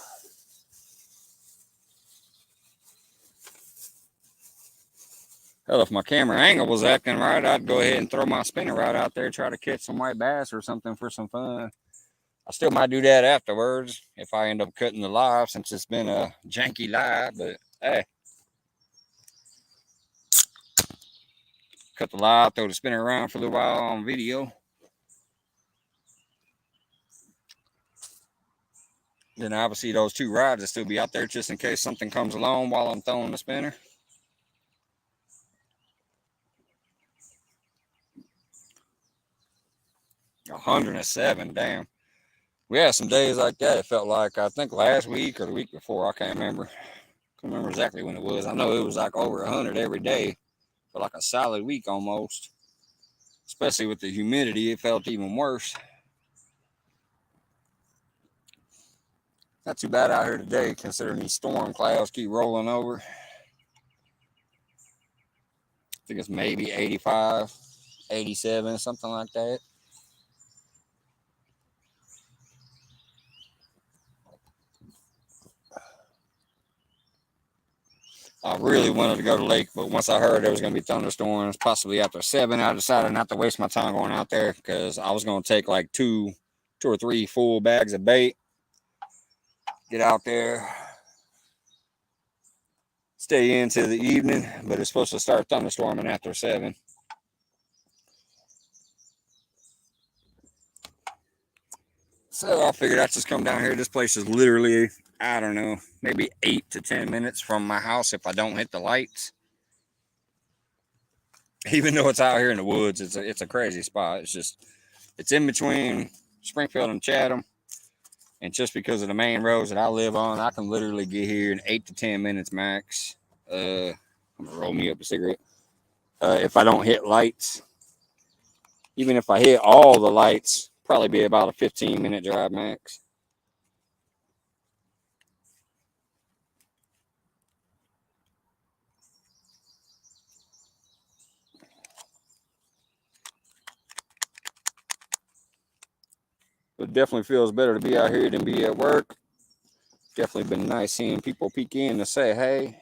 Hell, if my camera angle was acting right, I'd go ahead and throw my spinner rod out there, try to catch some white bass or something for some fun. I still might do that afterwards if I end up cutting the live, since it's been a janky live, but hey. Cut the live, throw the spinner around for a little while on video. Then obviously those 2 rods will still be out there just in case something comes along while I'm throwing the spinner. $107, damn. We had some days like that. It felt like, I think last week or the week before, I can't remember. Can't remember exactly when it was. I know it was like over 100 every day for like a solid week almost. Especially with the humidity, it felt even worse. Not too bad out here today, considering these storm clouds keep rolling over. I think it's maybe 85, 87, something like that. I really wanted to go to the lake, but once I heard there was going to be thunderstorms, possibly after 7, I decided not to waste my time going out there, because I was going to take like two or three full bags of bait, get out there, stay into the evening, but it's supposed to start thunderstorming after 7. So I figured I'd just come down here. This place is literally, I don't know, maybe 8 to 10 minutes from my house if I don't hit the lights. Even though it's out here in the woods, it's a crazy spot. It's in between Springfield and Chatham, and just because of the main roads that I live on, I can literally get here in 8 to 10 minutes max. I'm gonna roll me up a cigarette. If I don't hit lights, even if I hit all the lights, probably be about a 15-minute drive max. It definitely feels better to be out here than be at work. Definitely been nice seeing people peek in to say hey.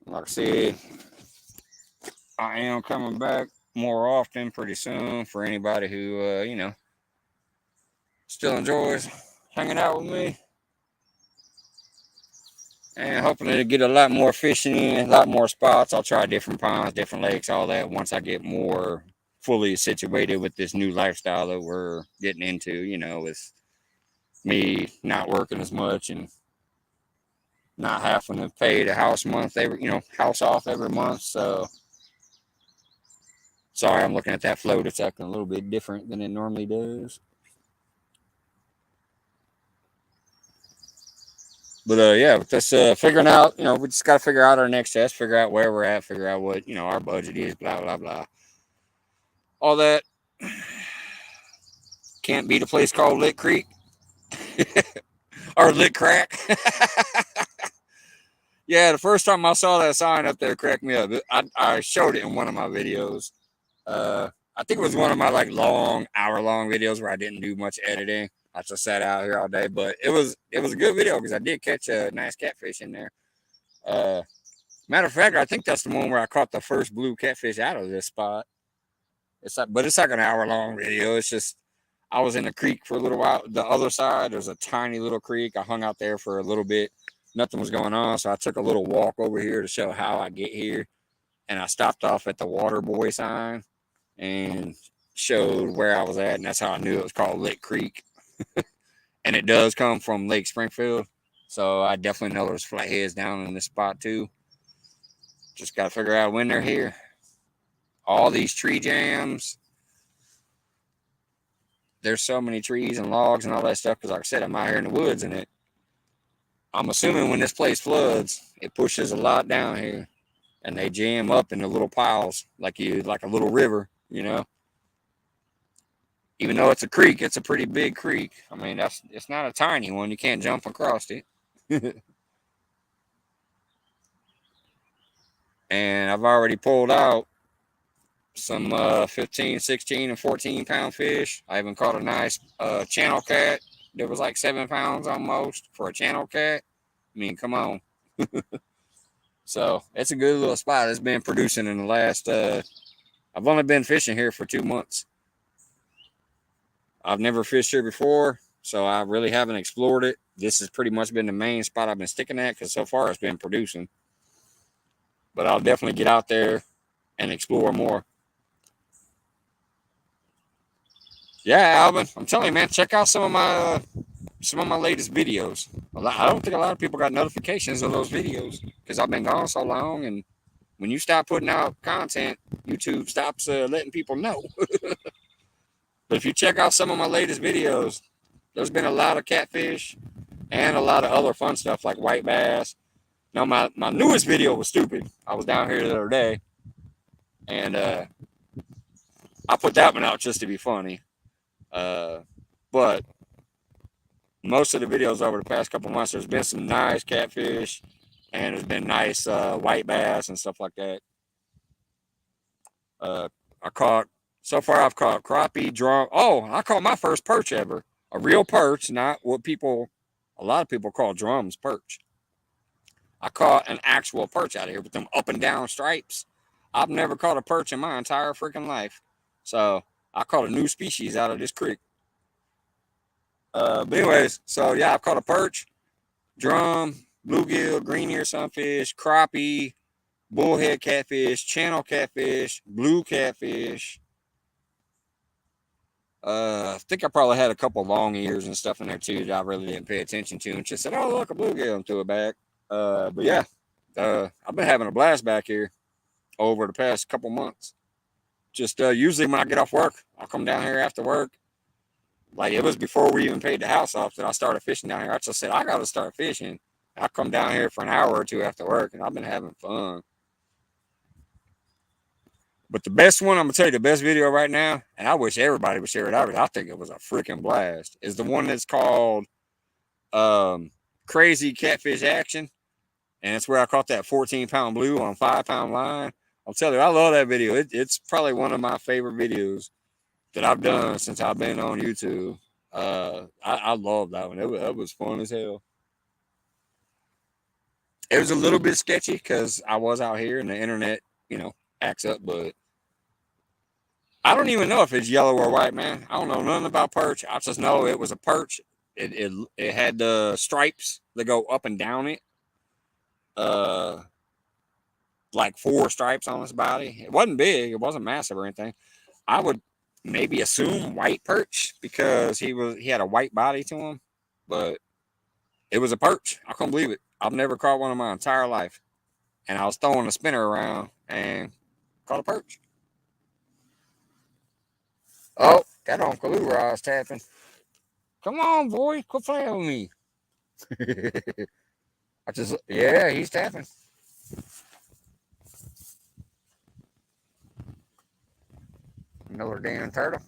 Like I said, I am coming back more often pretty soon for anybody who, still enjoys hanging out with me. And hoping to get a lot more fishing in, a lot more spots. I'll try different ponds, different lakes, all that once I get more fully situated with this new lifestyle that we're getting into, with me not working as much and not having to pay the house off every month. So sorry, I'm looking at that float. It's acting a little bit different than it normally does. But yeah, with this figuring out, we just got to figure out our next test, figure out where we're at, figure out what, our budget is, blah, blah, blah. All that. Can't beat a place called Lick Creek or Lick Crack. Yeah, the first time I saw that sign up there cracked me up. I showed it in one of my videos. I think it was one of my like hour long videos where I didn't do much editing. I just sat out here all day, but it was a good video because I did catch a nice catfish in there. Matter of fact, I think that's the one where I caught the first blue catfish out of this spot. It's like an hour long video. It's just I was in the creek for a little while. The other side, there's a tiny little creek. I hung out there for a little bit. Nothing was going on, so I took a little walk over here to show how I get here. And I stopped off at the water boy sign and showed where I was at, and that's how I knew it was called Lick Creek. And it does come from Lake Springfield, so I definitely know there's flatheads down in this spot too. Just got to figure out when they're here. All these tree jams. There's so many trees and logs and all that stuff because, like I said, I'm out here in the woods, and I'm assuming when this place floods, it pushes a lot down here, and they jam up into little piles like a little river, Even though it's a creek, it's a pretty big creek. I mean, it's not a tiny one. You can't jump across it. And I've already pulled out some 15, 16, and 14-pound fish. I even caught a nice channel cat that was like 7 pounds almost for a channel cat. I mean, come on. So it's a good little spot. It's been producing in the last. I've only been fishing here for 2 months. I've never fished here before, so I really haven't explored it. This has pretty much been the main spot I've been sticking at because so far it's been producing. But I'll definitely get out there and explore more. Yeah, Alvin, I'm telling you, man, check out some of my latest videos. I don't think a lot of people got notifications of those videos because I've been gone so long, and when you stop putting out content, YouTube stops letting people know. But if you check out some of my latest videos, there's been a lot of catfish and a lot of other fun stuff like white bass. Now, my newest video was stupid. I was down here the other day, and I put that one out just to be funny. But most of the videos over the past couple months, there's been some nice catfish, and there's been nice white bass and stuff like that. I've caught crappie, drum. Oh, I caught my first perch ever. A real perch, not what a lot of people call drums perch. I caught an actual perch out of here with them up and down stripes. I've never caught a perch in my entire freaking life. So I caught a new species out of this creek. But anyways, so yeah, I've caught a perch, drum, bluegill, green ear sunfish, crappie, bullhead catfish, channel catfish, blue catfish. I think I probably had a couple long ears and stuff in there too that I really didn't pay attention to, and just said, "Oh, look, a bluegill," and threw it back. But yeah, I've been having a blast back here over the past couple months. Just usually when I get off work, I'll come down here after work. Like it was before we even paid the house off that I started fishing down here. I just said I got to start fishing. I come down here for an hour or two after work, and I've been having fun. But the best one, I'm gonna tell you, the best video right now, and I wish everybody would share it out. I think it was a freaking blast. Is the one that's called "Crazy Catfish Action," and it's where I caught that 14-pound blue on 5-pound line. I'm telling you, I love that video. It's probably one of my favorite videos that I've done since I've been on YouTube. I love that one. It was fun as hell. It was a little bit sketchy because I was out here and the internet, acts up, but I don't even know if it's yellow or white, man. I don't know nothing about perch. I just know it was a perch. It had the stripes that go up and down it. Uh, like 4 stripes on his body. It wasn't big. It wasn't massive or anything. I would maybe assume white perch because he had a white body to him, but it was a perch. I couldn't believe it. I've never caught one in my entire life, and I was throwing a spinner around and caught a perch. Oh, that Uncle Leroy's tapping. Come on, boy, quit playing with me. Yeah, he's tapping. Another damn turtle.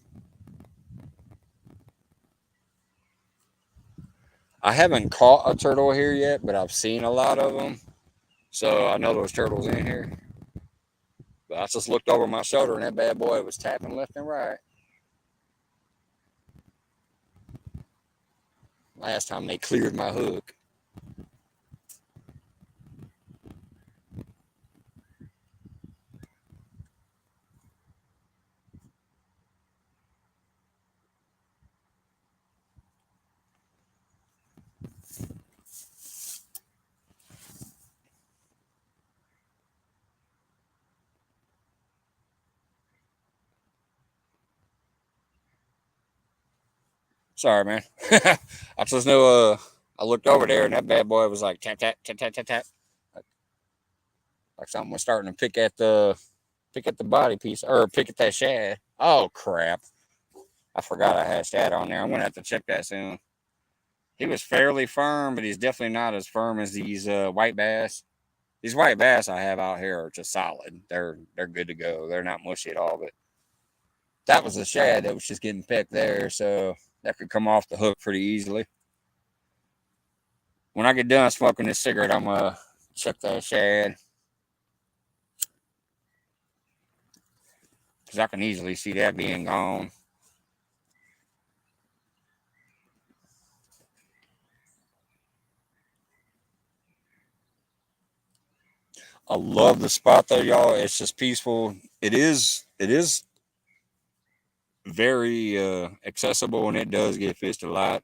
I haven't caught a turtle here yet, but I've seen a lot of them. So I know those turtles in here. But I just looked over my shoulder and that bad boy was tapping left and right. Last time they cleared my hook. Sorry, man. I just know I looked over there and that bad boy was like tap tap tap tap tap tap. Like something was starting to pick at the body piece or pick at that shad. Oh crap. I forgot I had shad on there. I'm gonna have to check that soon. He was fairly firm, but he's definitely not as firm as these white bass. These white bass I have out here are just solid. They're good to go. They're not mushy at all. But that was a shad that was just getting picked there, so that could come off the hook pretty easily. When I get done smoking this cigarette, I'm gonna check that shad because I can easily see that being gone. I love the spot though, y'all. It's just peaceful. It is very accessible, and it does get fished a lot.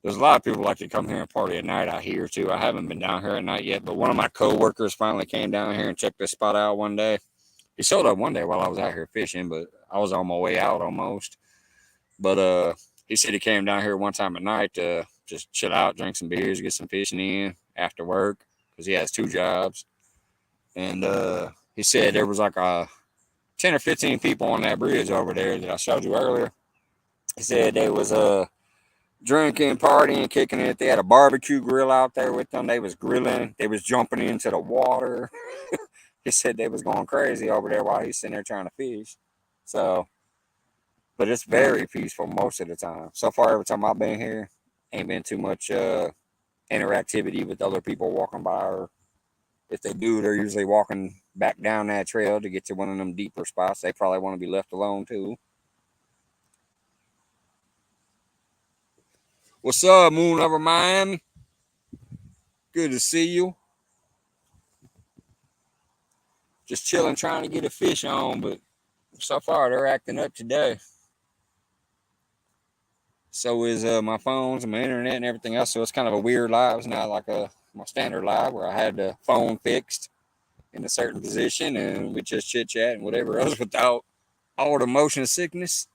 There's a lot of people like to come here and party at night out here too. I haven't been down here at night yet, but one of my coworkers finally came down here and checked this spot out one day. He showed up one day while I was out here fishing, but I was on my way out almost. But he said he came down here one time at night to just chill out, drink some beers, get some fishing in after work because he has 2 jobs. And he said there was like 10 or 15 people on that bridge over there that I showed you earlier. He said they was drinking, partying, kicking it. They had a barbecue grill out there with them. They was grilling. They was jumping into the water. He said they was going crazy over there while he's sitting there trying to fish. So, but it's very peaceful most of the time. So far, every time I've been here, ain't been too much interactivity with other people walking by, or if they do, they're usually walking back down that trail to get to one of them deeper spots. They probably want to be left alone too. What's up, Moon over Miami? Good to see you. Just chilling, trying to get a fish on, but so far they're acting up today. So is my phones and my internet and everything else. So it's kind of a weird live. It's not like my standard live where I had the phone fixed in a certain position and we just chit chat and whatever else without all the motion sickness.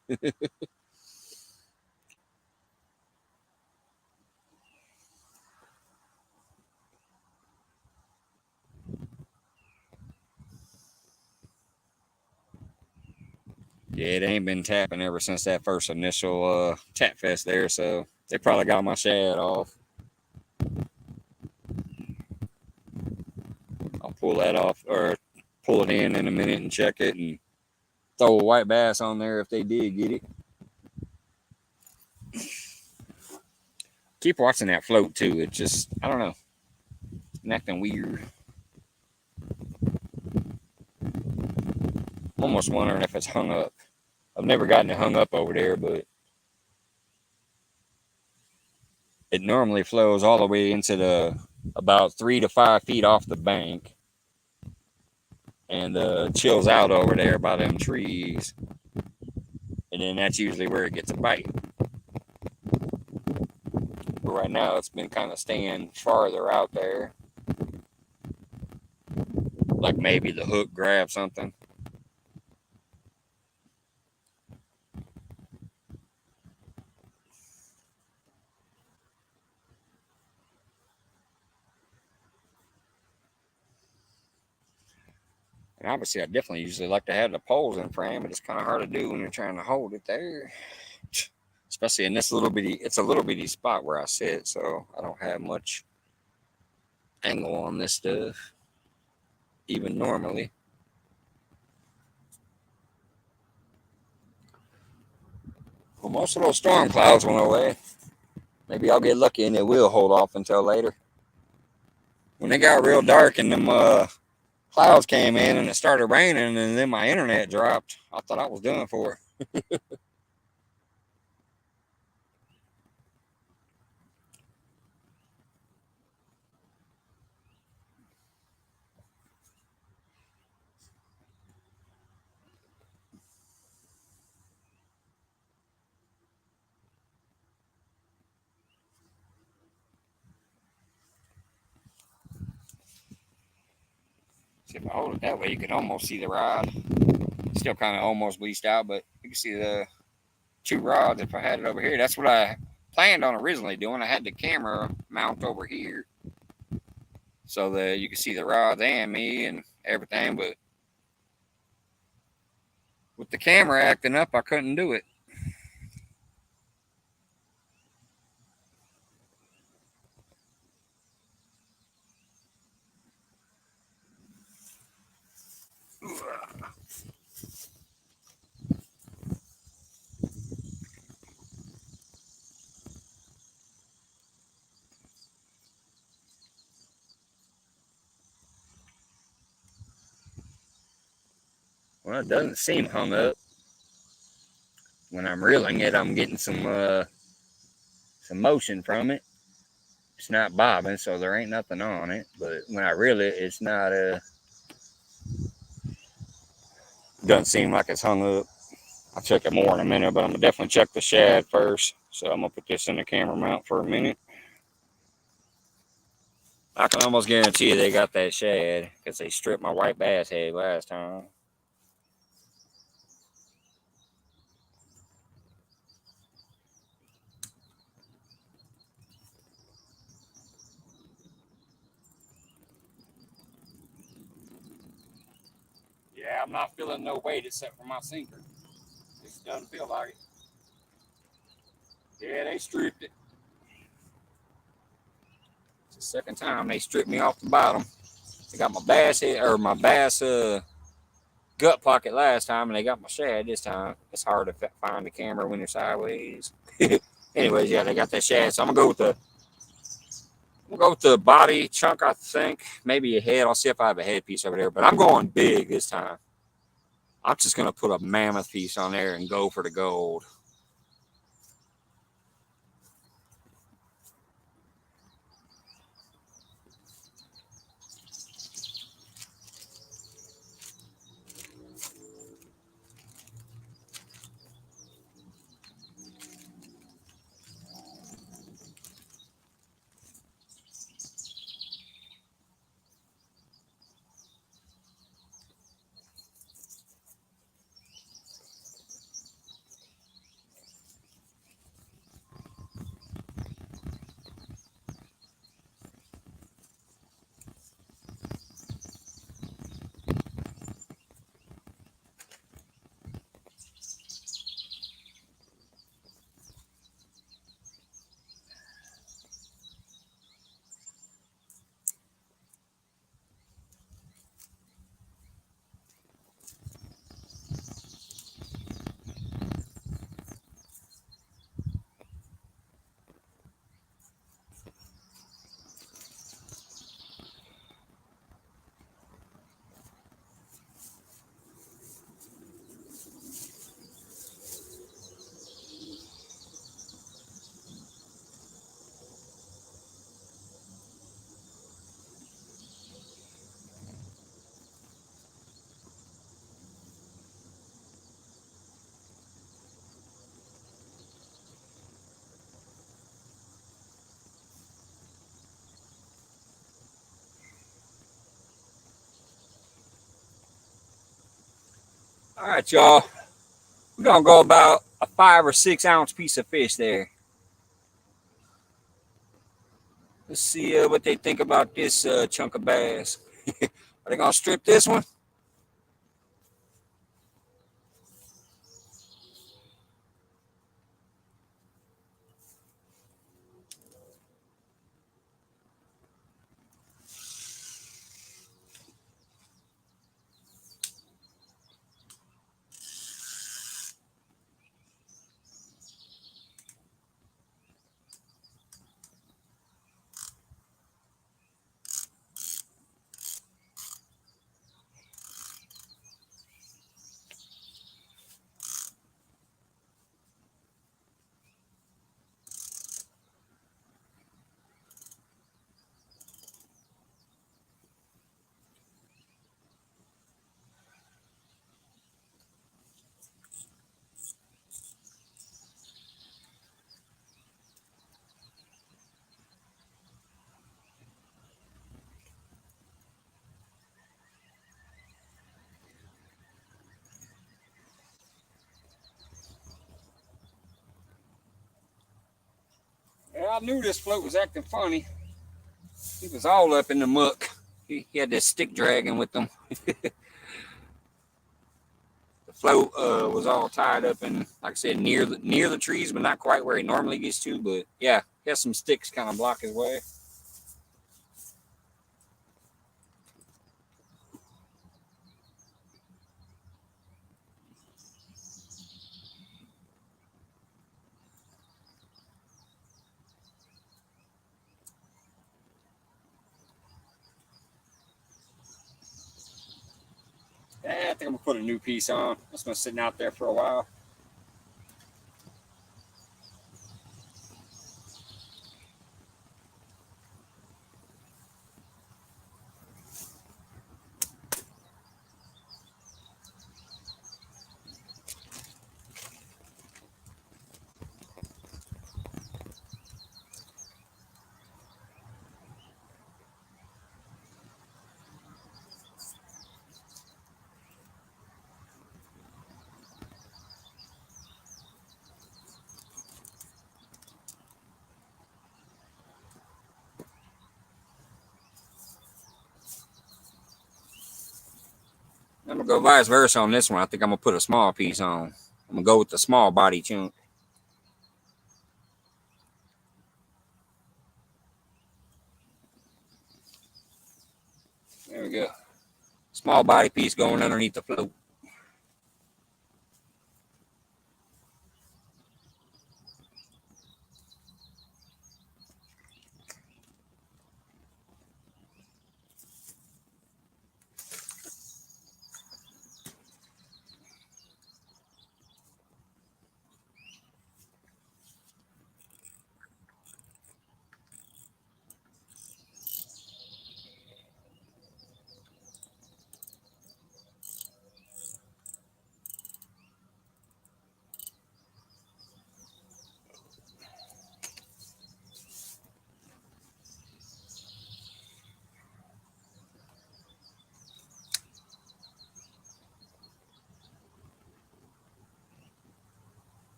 Yeah, it ain't been tapping ever since that first initial tap fest there, so they probably got my shad off. I'll pull that off or pull it in a minute and check it and throw a white bass on there if they did get it. Keep watching that float too. It just, I don't know, it's acting weird. I'm almost wondering if it's hung up. I've never gotten it hung up over there, but it normally flows all the way into the about 3 to 5 feet off the bank and chills out over there by them trees. And then that's usually where it gets a bite. But right now it's been kind of staying farther out there. Like maybe the hook grabbed something. And obviously I definitely usually like to have the poles in frame, but it's kind of hard to do when you're trying to hold it there. Especially in this little bitty, it's a little bitty spot where I sit, so I don't have much angle on this stuff, even normally. Well, most of those storm clouds went away. Maybe I'll get lucky and it will hold off until later. When it got real dark and them clouds came in and it started raining and then my internet dropped, I thought I was done for. See, if I hold it that way, you can almost see the rod. Still kind of almost bleached out, but you can see the two rods if I had it over here. That's what I planned on originally doing. I had the camera mount over here so that you can see the rods and me and everything, but with the camera acting up, I couldn't do it. Well, it doesn't seem hung up. When I'm reeling it, I'm getting some motion from it. It's not bobbing, so there ain't nothing on it. But when I reel it, it's not doesn't seem like it's hung up. I'll check it more in a minute, but I'm gonna definitely check the shad first. So I'm gonna put this in the camera mount for a minute. I can almost guarantee you they got that shad because they stripped my white bass head last time. Yeah, I'm not feeling no weight except for my sinker. It doesn't feel like it. Yeah, they stripped it. It's the second time they stripped me off the bottom. They got my bass head or my bass gut pocket last time, and they got my shad this time. It's hard to find the camera when you're sideways. Anyways, yeah, they got that shad. So I'm gonna go with the body chunk. I think maybe a head. I'll see if I have a head piece over there, but I'm going big this time. I'm just gonna put a mammoth piece on there and go for the gold. All right, y'all. We're gonna go about a 5 or 6 ounce piece of fish there. Let's see what they think about this chunk of bass. Are they gonna strip this one? Yeah, I knew this float was acting funny. He was all up in the muck. He had this stick dragging with him. The float was all tied up and, like I said, near the trees, but not quite where he normally gets to. But yeah, he has some sticks kind of block his way. Yeah, I think I'm gonna put a new piece on. It's been sitting out there for a while. I'm gonna go vice versa on this one. I think I'm gonna put a small piece on. I'm gonna go with the small body chunk. There we go. Small body piece going underneath the float.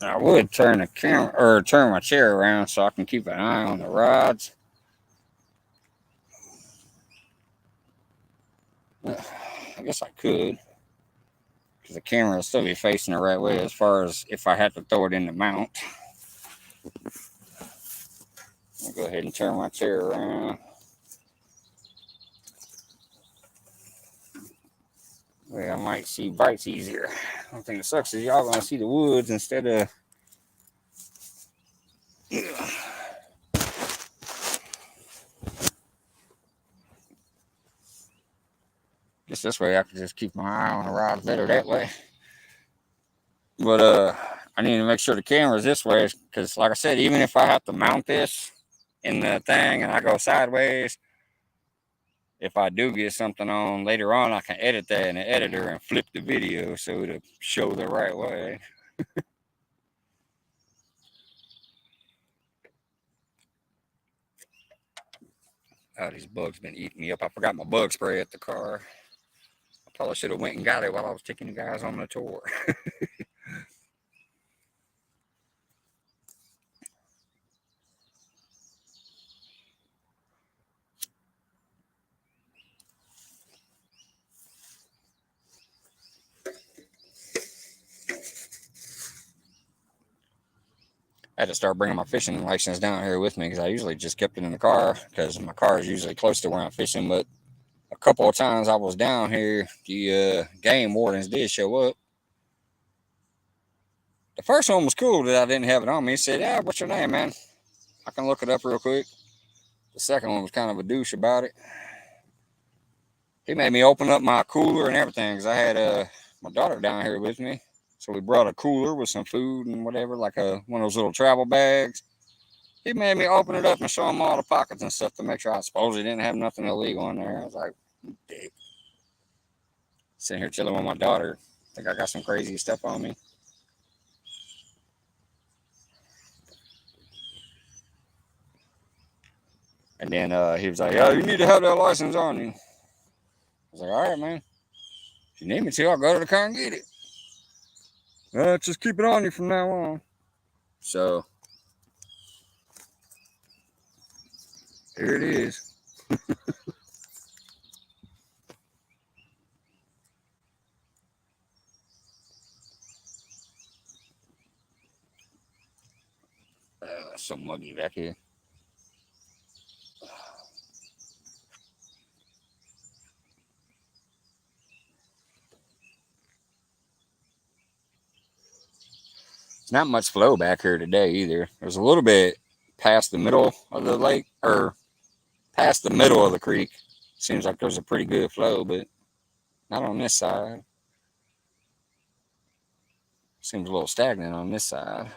I would turn the camera or turn my chair around so I can keep an eye on the rods. I guess I could, because the camera will still be facing the right way as far as if I had to throw it in the mount. I'll go ahead and turn my chair around. Well, I might see bites easier. I think it sucks is y'all gonna see the woods instead of Just this way, I can just keep my eye on the rod better that way. But I need to make sure the camera's this way because, like I said, even if I have to mount this in the thing and I go sideways, if I do get something on later on, I can edit that in the editor and flip the video so it'll show the right way. Oh, these bugs been eating me up. I forgot my bug spray at the car. I probably should have went and got it while I was taking you guys on the tour. I had to start bringing my fishing license down here with me because I usually just kept it in the car because my car is usually close to where I'm fishing. But a couple of times I was down here, the game wardens did show up. The first one was cool that I didn't have it on me. He said, "Yeah, what's your name, man? I can look it up real quick." The second one was kind of a douche about it. He made me open up my cooler and everything because I had my daughter down here with me. So we brought a cooler with some food and whatever, like one of those little travel bags. He made me open it up and show him all the pockets and stuff to make sure I suppose he didn't have nothing illegal in there. I was like, dick. Sitting here chilling with my daughter. Think I got some crazy stuff on me. And then he was like, "Yeah, you need to have that license on you." I was like, "All right, man. If you need me to, I'll go to the car and get it. Just keep it on you from now on." So here it is. It's so muggy back here. It's not much flow back here today either. There's a little bit past the middle of the lake, or past the middle of the creek. Seems like there's a pretty good flow, but not on this side. Seems a little stagnant on this side.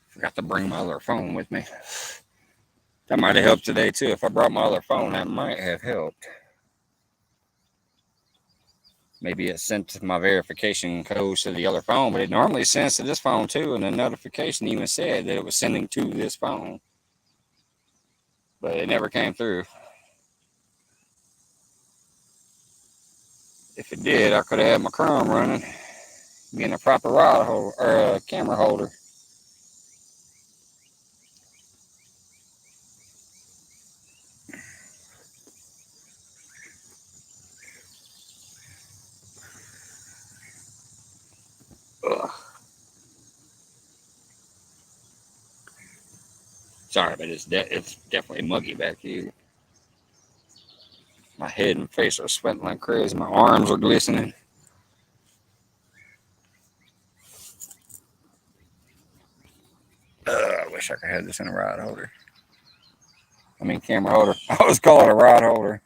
Forgot to bring my other phone with me. That might have helped today too. If I brought my other phone, that might have helped. Maybe it sent my verification codes to the other phone, but it normally sends to this phone too, and the notification even said that it was sending to this phone. But it never came through. If it did, I could have had my Chrome running, getting a proper rod holder or a camera holder. Ugh. Sorry, but it's definitely muggy back here. My head and face are sweating like crazy. My arms are glistening. I wish I could have this in a rod holder. I mean, camera holder. I always call it a rod holder.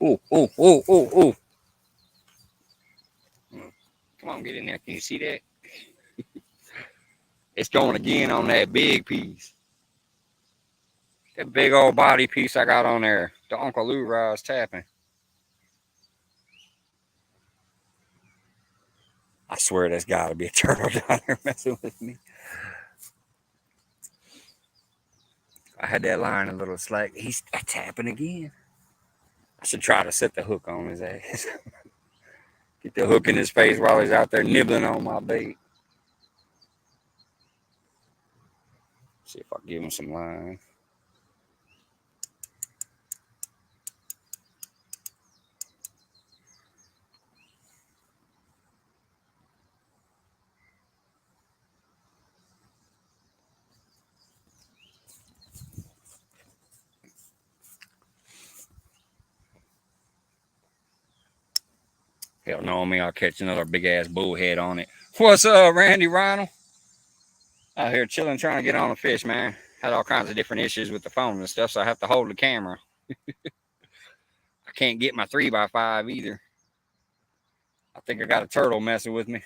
Oh, oh, oh, oh, oh. Come on, get in there. Can you see that? It's going again on that big piece. That big old body piece I got on there. The Uncle Lou rod's tapping. I swear there's got to be a turtle down there messing with me. I had that line a little slack. He's tapping again. I should try to set the hook on his ass. Get the hook in his face while he's out there nibbling on my bait. See if I can give him some line. Hell, knowing me, I'll catch another big ass bullhead on it. What's up, Randy Rhino? Out here chilling, trying to get on a fish, man. Had all kinds of different issues with the phone and stuff, so I have to hold the camera. I can't get my 3x5 either. I think I got a turtle messing with me.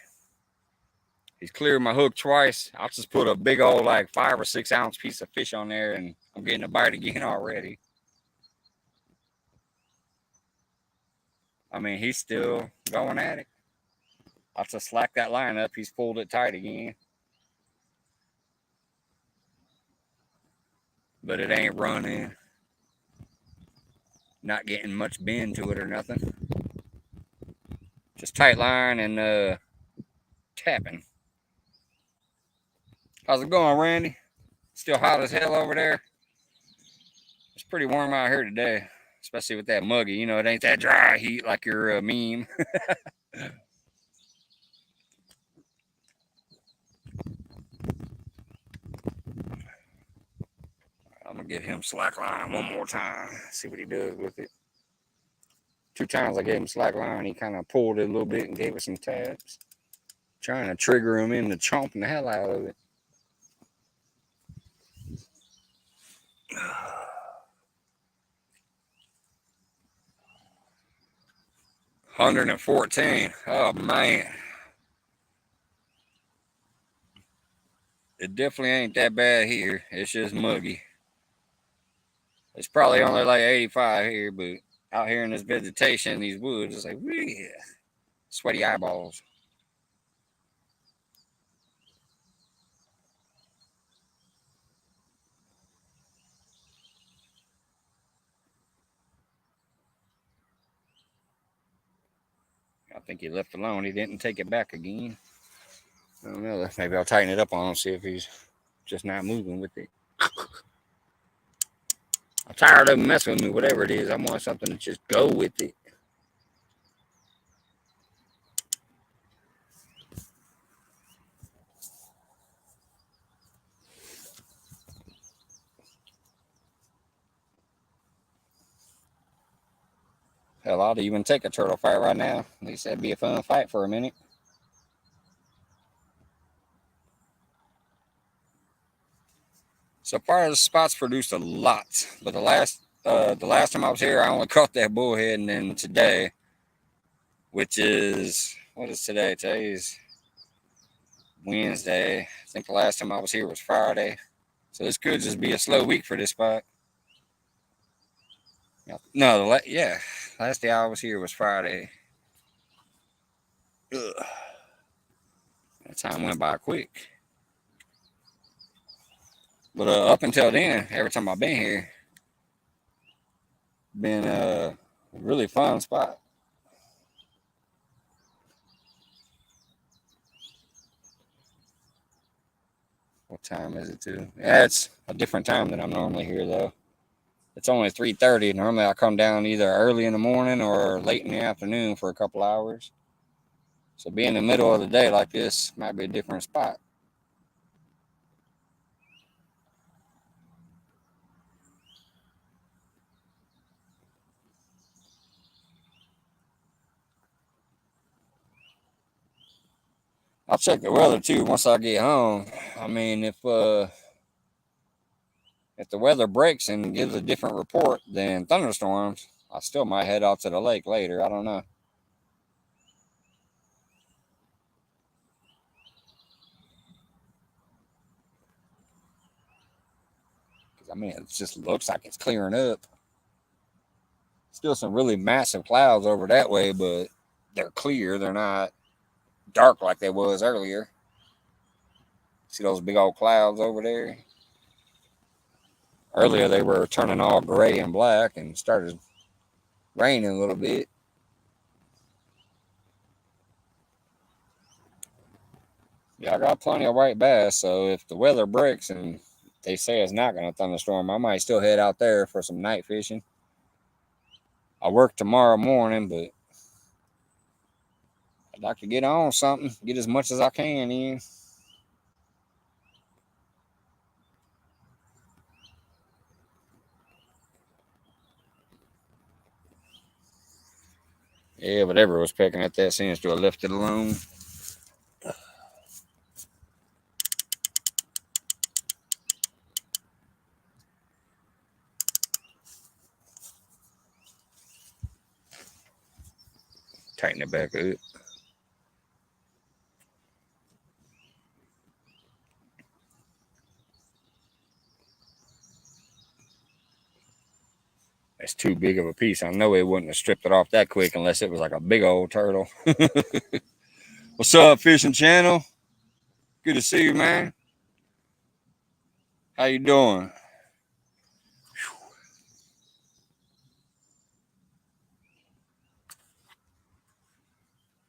He's cleared my hook twice. I'll just put a big old, like 5 or 6 ounce piece of fish on there, and I'm getting a bite again already. I mean, he's still going at it. I'll just slack that line up. He's pulled it tight again. But it ain't running. Not getting much bend to it or nothing. Just tight line and tapping. How's it going, Randy? Still hot as hell over there? It's pretty warm out here today, especially with that muggy. You know, it ain't that dry heat like your meme. I'm going to give him slack line one more time. See what he does with it. 2 times I gave him slack line. He kind of pulled it a little bit and gave us some tabs. Trying to trigger him into chomping the hell out of it. $114. Oh man. It definitely ain't that bad here. It's just muggy. It's probably only like 85 here, but out here in this vegetation, these woods, it's like, yeah, sweaty eyeballs. I think he left alone. He didn't take it back again. I don't know. Maybe I'll tighten it up on him, see if he's just not moving with it. I'm tired of him messing with me, whatever it is. I want something to just go with it. Hell, I'd even take a turtle fight right now. At least that'd be a fun fight for a minute. So far, the spot's produced a lot, but the last time I was here, I only caught that bullhead, and then today, which is, what is today? Today's Wednesday. I think the last time I was here was Friday. So this could just be a slow week for this spot. No, last day I was here was Friday. Ugh. That time went by quick. But up until then, every time I've been here, been a really fun spot. What time is it too? Yeah, it's a different time than I'm normally here though. It's only 3:30. Normally I come down either early in the morning or late in the afternoon for a couple hours. So being in the middle of the day like this might be a different spot. I'll check the weather too once I get home. I mean, if the weather breaks and gives a different report than thunderstorms, I still might head out to the lake later. I don't know. Because I mean, it just looks like it's clearing up. Still some really massive clouds over that way, but they're clear. They're not dark like they was earlier. See those big old clouds over there? Earlier they were turning all gray and black and started raining a little bit. Yeah, I got plenty of white bass, so if the weather breaks and they say it's not going to thunderstorm, I might still head out there for some night fishing. I work tomorrow morning, but I'd like to get on something, get as much as I can in. Yeah, whatever was pecking at that seems to have left it alone. Tighten it back up. That's too big of a piece. I know it wouldn't have stripped it off that quick unless it was like a big old turtle. What's up, fishing channel? Good to see you, man. How you doing?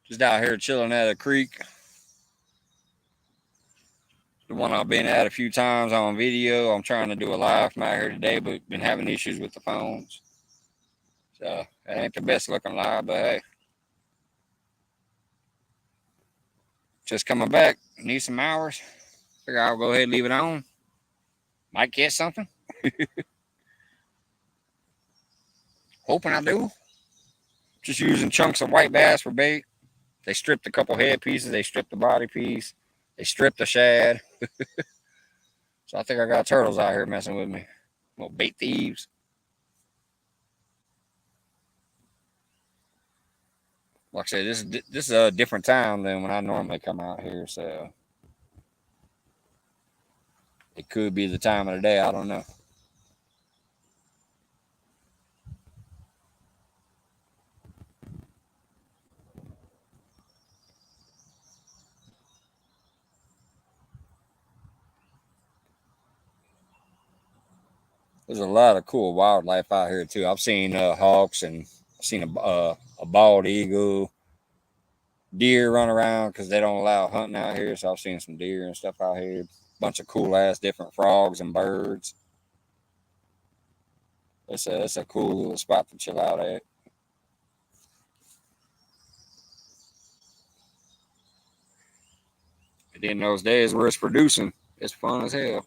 Just out here chilling at a creek. The one I've been at a few times on video. I'm trying to do a live from out here today, but been having issues with the phones. So that ain't the best looking live, but hey. Just coming back. Need some hours. Figure I'll go ahead and leave it on. Might catch something. Hoping I do. Just using chunks of white bass for bait. They stripped a couple head pieces. They stripped the body piece. They stripped the shad. So I think I got turtles out here messing with me. Little bait thieves. Like I said, this is a different time than when I normally come out here. So it could be the time of the day. I don't know. There's a lot of cool wildlife out here too. I've seen hawks and I've seen a bald eagle, deer run around because they don't allow hunting out here. So I've seen some deer and stuff out here. Bunch of cool ass different frogs and birds. It's a cool little spot to chill out at. And in those days where it's producing, it's fun as hell.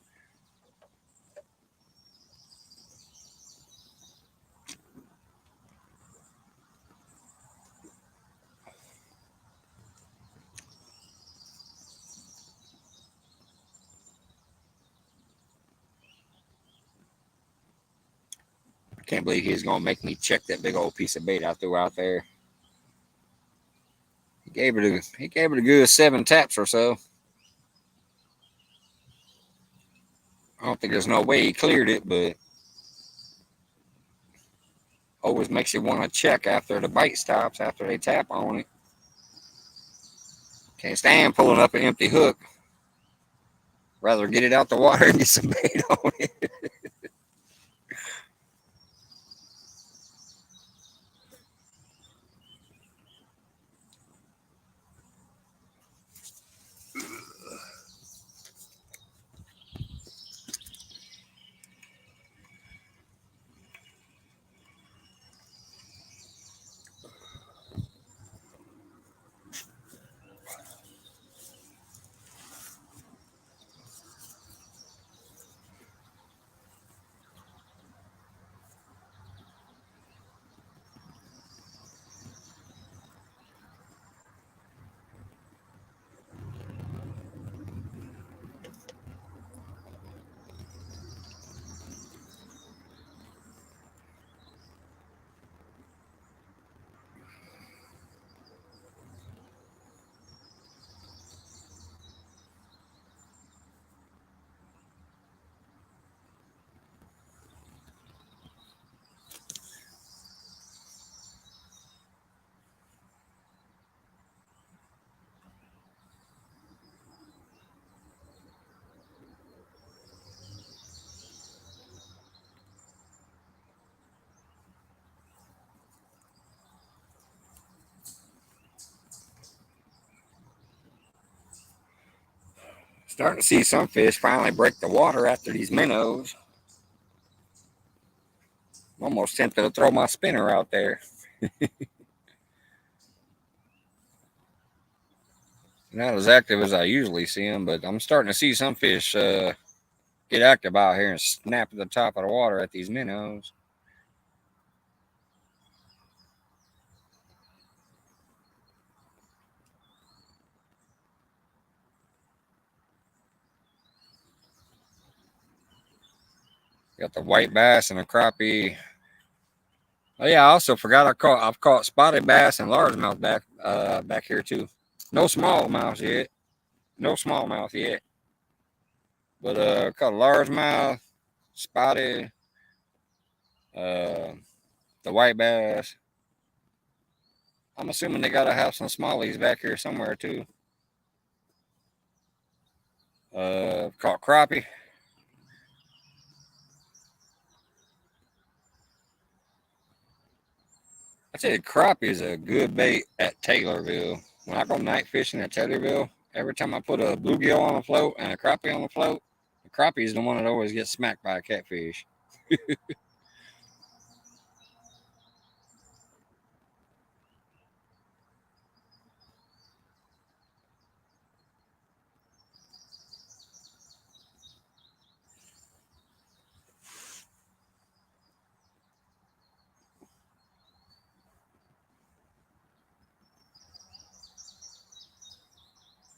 I can't believe he's gonna make me check that big old piece of bait I threw out there. He gave it a good 7 taps or so. I don't think there's no way he cleared it, but always makes you want to check after the bite stops, after they tap on it. Can't stand pulling up an empty hook. Rather get it out the water and get some bait on it. Starting to see some fish finally break the water after these minnows. I'm almost tempted to throw my spinner out there. Not as active as I usually see them, but I'm starting to see some fish get active out here and snap at the top of the water at these minnows. Got the white bass and the crappie. Oh yeah, I also forgot I've caught spotted bass and largemouth back here too. No smallmouth yet. No smallmouth yet. But caught a largemouth, spotted, uh, the white bass. I'm assuming they gotta have some smallies back here somewhere too. Caught crappie. I tell you, crappie is a good bait at Taylorville. When I go night fishing at Taylorville, every time I put a bluegill on a float and a crappie on the float, the crappie is the one that always gets smacked by a catfish.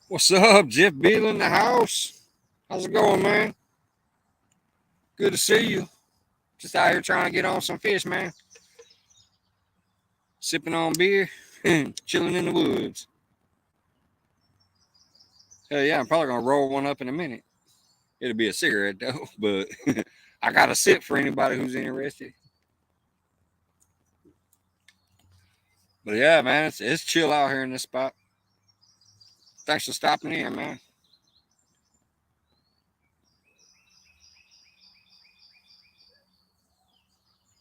What's up, Jeff Beal in the house? How's it going, man? Good to see you. Just out here trying to get on some fish, man. Sipping on beer, chilling in the woods. Hell yeah, I'm probably gonna roll one up in a minute. It'll be a cigarette though, but I got a sip for anybody who's interested. But yeah, man, it's chill out here in this spot. Thanks for stopping in, man.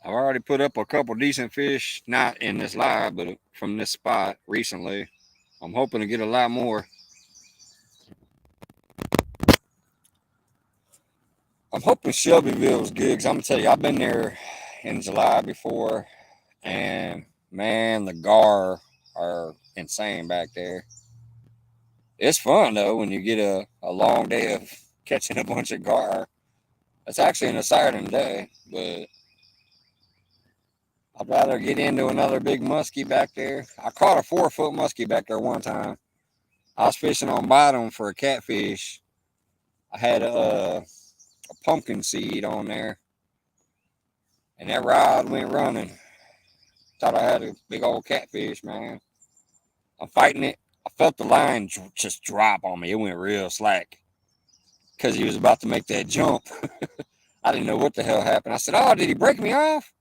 I've already put up a couple decent fish, not in this live, but from this spot recently. I'm hoping to get a lot more. I'm hoping Shelbyville is good because I'm gonna tell you, I've been there in July before, and man, the gar are insane back there. It's fun though when you get a long day of catching a bunch of gar. It's actually an exciting day, but I'd rather get into another big muskie back there. I caught a 4-foot muskie back there one time. I was fishing on bottom for a catfish. I had a pumpkin seed on there, and that rod went running. Thought I had a big old catfish, man. I'm fighting it. I felt the line just drop on me. It went real slack because he was about to make that jump. I didn't know what the hell happened. I said, "Oh, did he break me off?"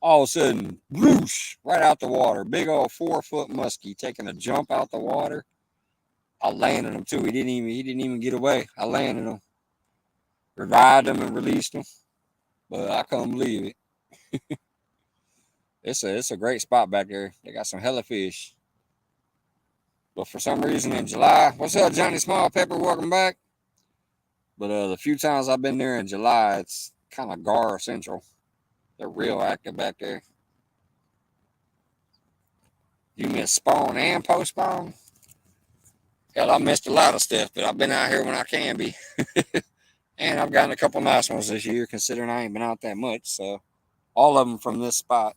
All of a sudden, whoosh, right out the water. Big old 4-foot muskie taking a jump out the water. I landed him too. He didn't even get away. I landed him, revived him, and released him. But I couldn't believe it. It's a great spot back there. They got some hella fish. But for some reason in July, what's up, Johnny Small Pepper? Welcome back. But the few times I've been there in July, it's kind of gar central. They're real active back there. You miss spawn and post spawn? Hell, I missed a lot of stuff, but I've been out here when I can be. And I've gotten a couple nice ones this year, considering I ain't been out that much. So all of them from this spot.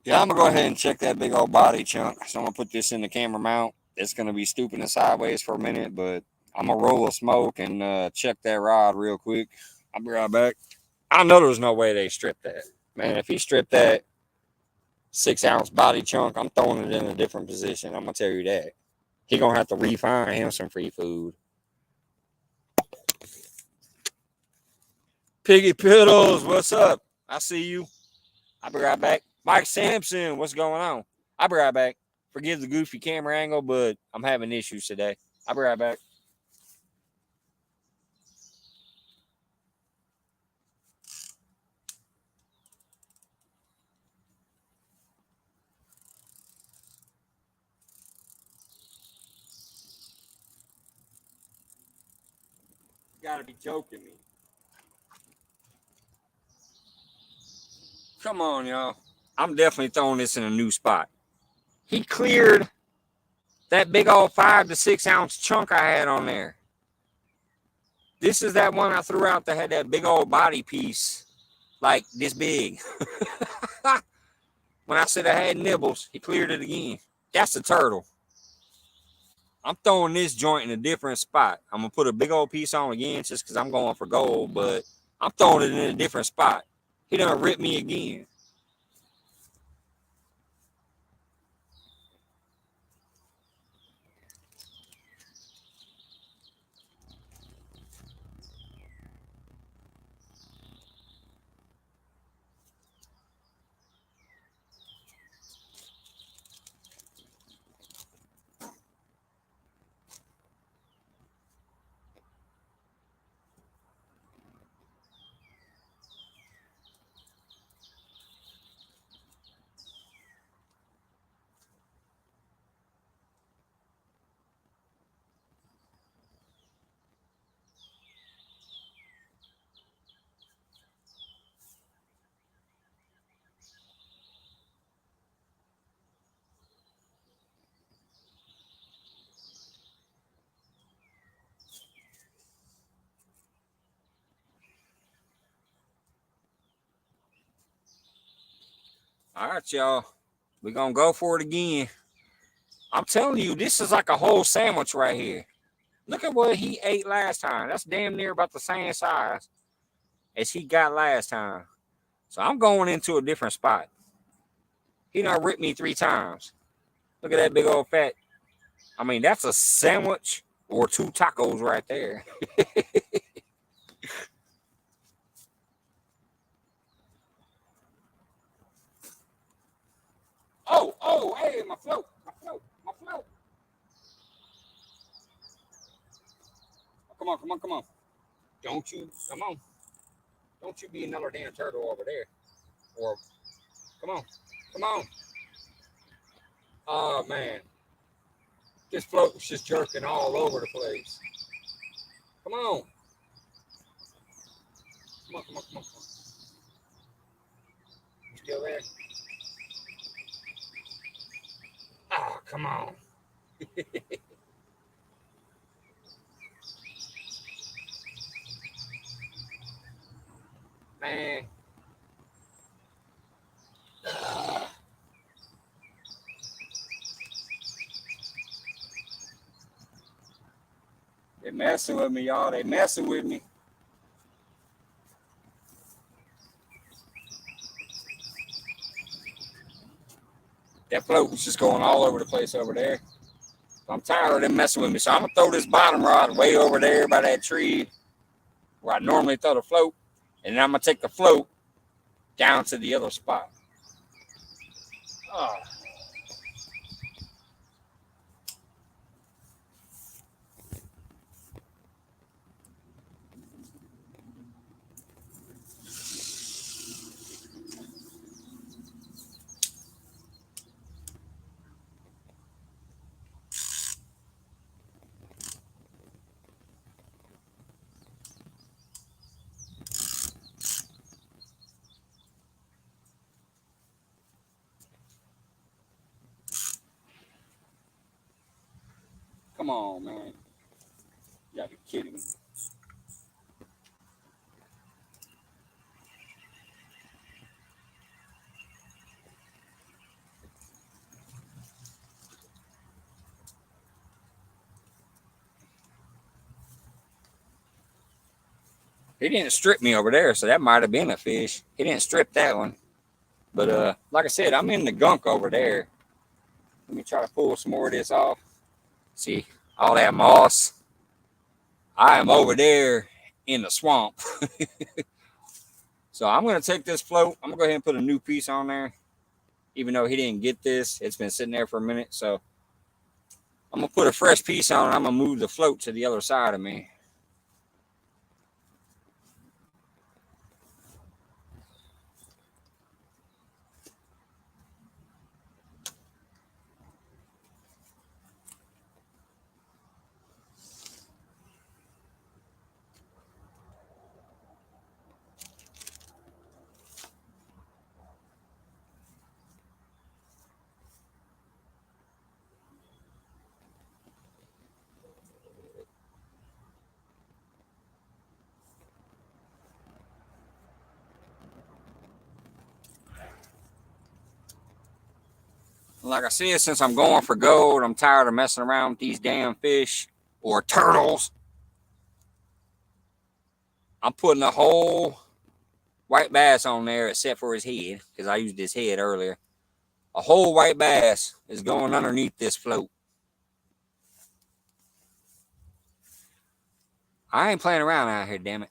Yeah, I'm going to go ahead and check that big old body chunk. So I'm going to put this in the camera mount. It's going to be stooping it sideways for a minute, but I'm going to roll a smoke and check that rod real quick. I'll be right back. I know there's no way they stripped that. Man, if he stripped that 6-ounce body chunk, I'm throwing it in a different position. I'm going to tell you that. He going to have to refine him some free food. Piggy Piddles, what's up? I see you. I'll be right back. Mike Sampson, what's going on? I'll be right back. Forgive the goofy camera angle, but I'm having issues today. I'll be right back. Gotta be joking me. Come on, y'all. I'm definitely throwing this in a new spot. He cleared that big old 5 to 6 ounce chunk I had on there. This is that one I threw out that had that big old body piece, like this big. When I said I had nibbles, he cleared it again. That's the turtle. I'm throwing this joint in a different spot. I'm going to put a big old piece on again just because I'm going for gold, but I'm throwing it in a different spot. He done ripped me again. All right, y'all. We're going to go for it again. I'm telling you, this is like a whole sandwich right here. Look at what he ate last time. That's damn near about the same size as he got last time. So I'm going into a different spot. He done ripped me 3 times. Look at that big old fat. I mean, that's a sandwich or 2 tacos right there. Oh, hey, my float. Come on. Don't you, come on. Don't you be another damn turtle over there. Or, come on. Oh, man. This float was just jerking all over the place. Come on. Come on. You still there? Oh, come on. Man. They messing with me, y'all. They messing with me. That float was just going all over the place over there. I'm tired of them messing with me. So I'm going to throw this bottom rod way over there by that tree where I normally throw the float. And then I'm going to take the float down to the other spot. Oh. Come on, man. You gotta be kidding me. He didn't strip me over there, so that might have been a fish. He didn't strip that one. But like I said, I'm in the gunk over there. Let me try to pull some more of this off. See, all that moss. I am over there in the swamp. So I'm going to take this float. I'm going to go ahead and put a new piece on there. Even though he didn't get this, it's been sitting there for a minute. So I'm going to put a fresh piece on. I'm going to move the float to the other side of me. Like I said, since I'm going for gold, I'm tired of messing around with these damn fish or turtles. I'm putting a whole white bass on there except for his head, because I used his head earlier. A whole white bass is going underneath this float. I ain't playing around out here, damn it.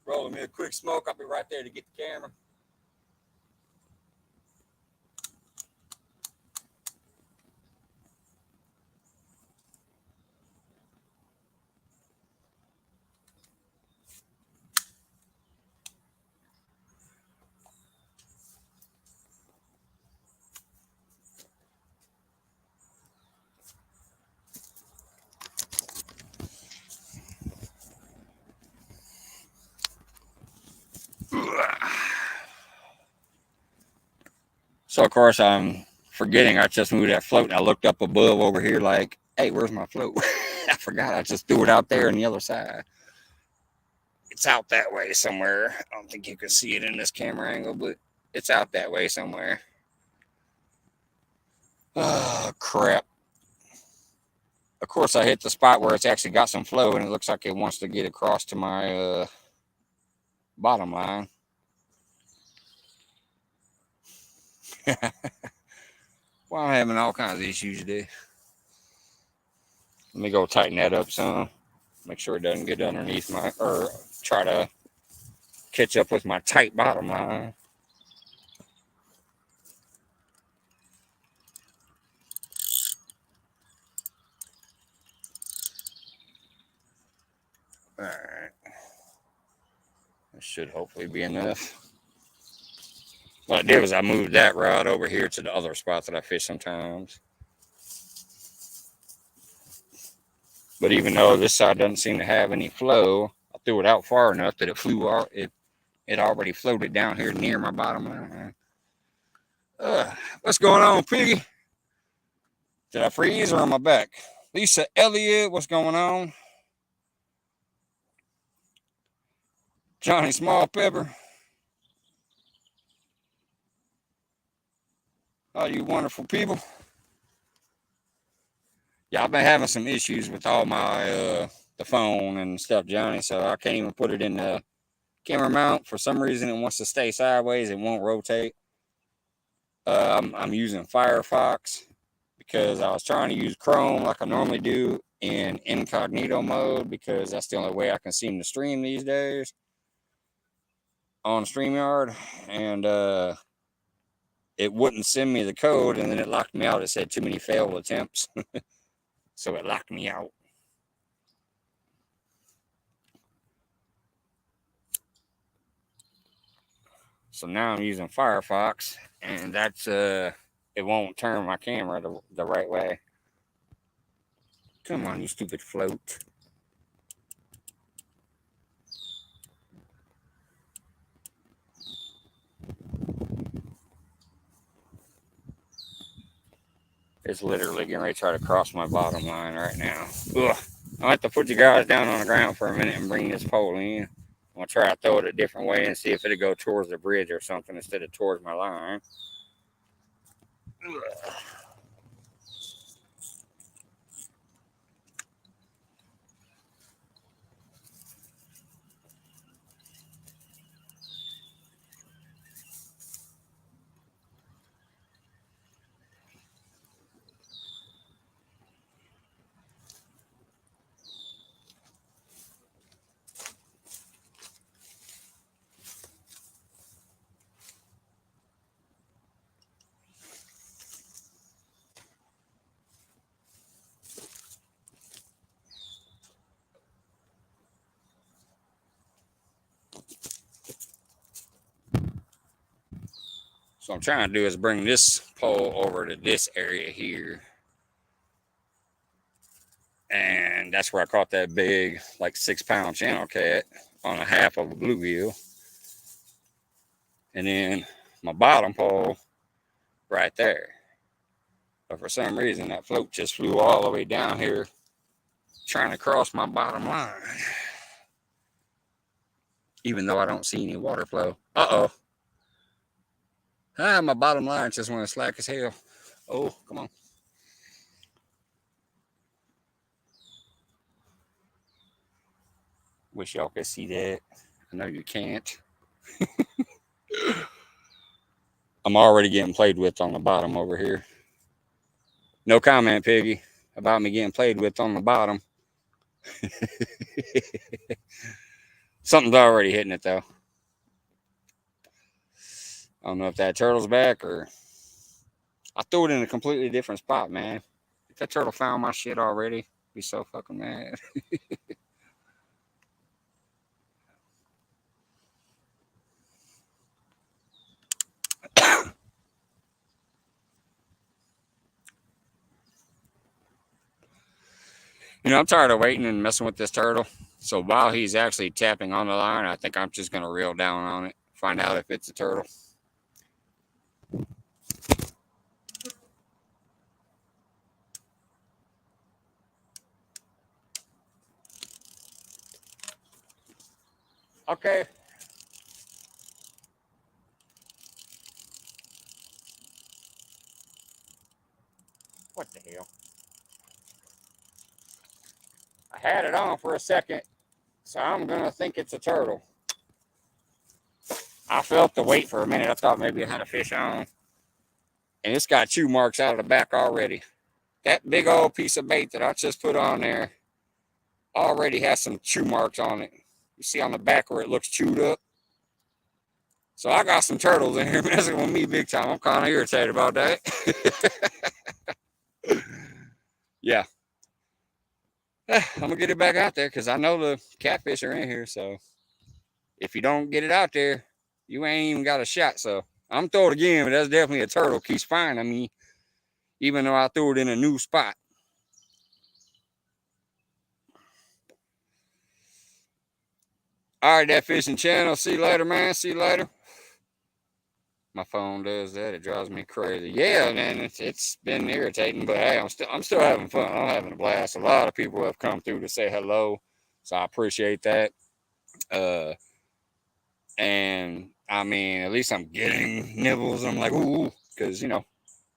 Rolling me a quick smoke. I'll be right there to get the camera. So, of course, I'm forgetting I just moved that float, and I looked up above over here like, hey, where's my float? I forgot I just threw it out there on the other side. It's out that way somewhere. I don't think you can see it in this camera angle, but it's out that way somewhere. Oh, crap. Of course, I hit the spot where it's actually got some flow, and it looks like it wants to get across to my bottom line. Well, I'm having all kinds of issues today. Let me go tighten that up some. Make sure it doesn't get underneath my, or try to catch up with my tight bottom line. All right. That should hopefully be enough. What I did was I moved that rod over here to the other spot that I fish sometimes. But even though this side doesn't seem to have any flow, I threw it out far enough that it flew out. It already floated down here near my bottom line. What's going on, Piggy? Did I freeze or am I back? Lisa Elliott, what's going on? Johnny Small Pepper. All you wonderful people. Yeah, I've been having some issues with all my the phone and stuff, Johnny, so I can't even put it in the camera mount. For some reason, it wants to stay sideways. It won't rotate. I'm using Firefox because I was trying to use Chrome like I normally do in incognito mode because that's the only way I can seem to stream these days on StreamYard. And it wouldn't send me the code, and then it locked me out. It said too many failed attempts. So it locked me out. So now I'm using Firefox, and that's it won't turn my camera the right way. Come on, you stupid float. It's literally getting ready to try to cross my bottom line right now. Ugh. I'll have to put you guys down on the ground for a minute and bring this pole in. I'm going to try to throw it a different way and see if it'll go towards the bridge or something instead of towards my line. Ugh. So I'm trying to do is bring this pole over to this area here. And that's where I caught that big, like 6-pound channel cat on a half of a bluegill. And then my bottom pole right there. But for some reason, that float just flew all the way down here trying to cross my bottom line. Even though I don't see any water flow. Uh-oh. My bottom line just went slack as hell. Oh, come on. Wish y'all could see that. I know you can't. I'm already getting played with on the bottom over here. No comment, Piggy, about me getting played with on the bottom. Something's already hitting it, though. I don't know if that turtle's back or... I threw it in a completely different spot, man. If that turtle found my shit already, I'd be so fucking mad. I'm tired of waiting and messing with this turtle. So while he's actually tapping on the line, I think I'm just going to reel down on it, find out if it's a turtle. Okay. What the hell? I had it on for a second, so I'm going to think it's a turtle. I felt the weight for a minute. I thought maybe I had a fish on. And it's got chew marks out of the back already. That big old piece of bait that I just put on there already has some chew marks on it. You see on the back where it looks chewed up? So I got some turtles in here messing with me big time. I'm kind of irritated about that. Yeah. I'm going to get it back out there because I know the catfish are in here. So if you don't get it out there, you ain't even got a shot. So I'm throwing it again, but that's definitely a turtle. Keeps finding me, even though I threw it in a new spot. All right, that fishing channel. See you later, man. See you later. My phone does that. It drives me crazy. Yeah, man, it's been irritating, but hey, I'm still having fun. I'm having a blast. A lot of people have come through to say hello, so I appreciate that. And I mean, at least I'm getting nibbles. I'm like, ooh, because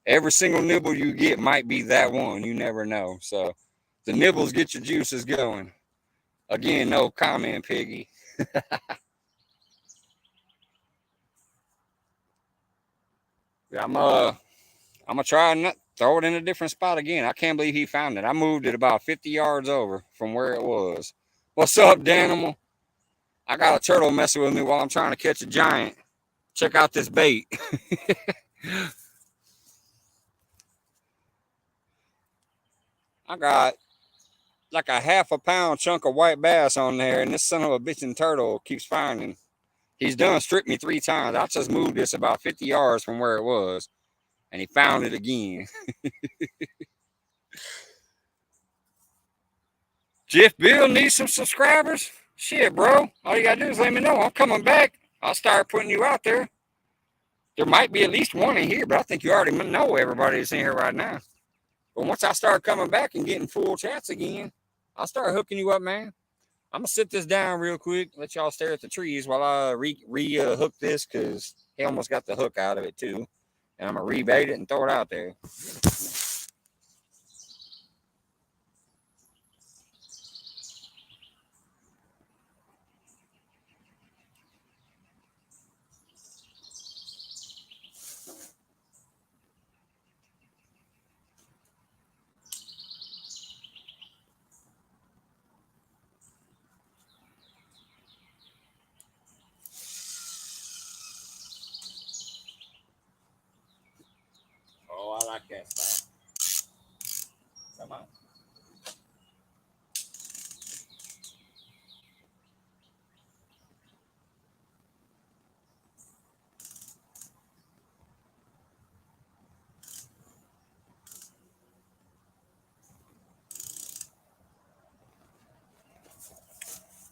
every single nibble you get might be that one. You never know. So the nibbles get your juices going. Again, no comment, Piggy. I'm gonna try and throw it in a different spot again. I can't believe he found it. I moved it about 50 yards over from where it was. What's up, Danimal? I got a turtle messing with me while I'm trying to catch a giant. Check out this bait. I got like a half a pound chunk of white bass on there, and this son of a bitchin' turtle keeps finding. He's done stripped me 3 times. I just moved this about 50 yards from where it was, and he found it again. Jeff Bill needs some subscribers. Shit, bro. All you gotta do is let me know. I'm coming back. I'll start putting you out there. There might be at least one in here, but I think you already know everybody that's in here right now. But once I start coming back and getting full chats again, I'll start hooking you up, man. I'm gonna sit this down real quick, let y'all stare at the trees while I hook this, because he almost got the hook out of it too. And I'm gonna rebait it and throw it out there. Oh, I like that spot. Come on.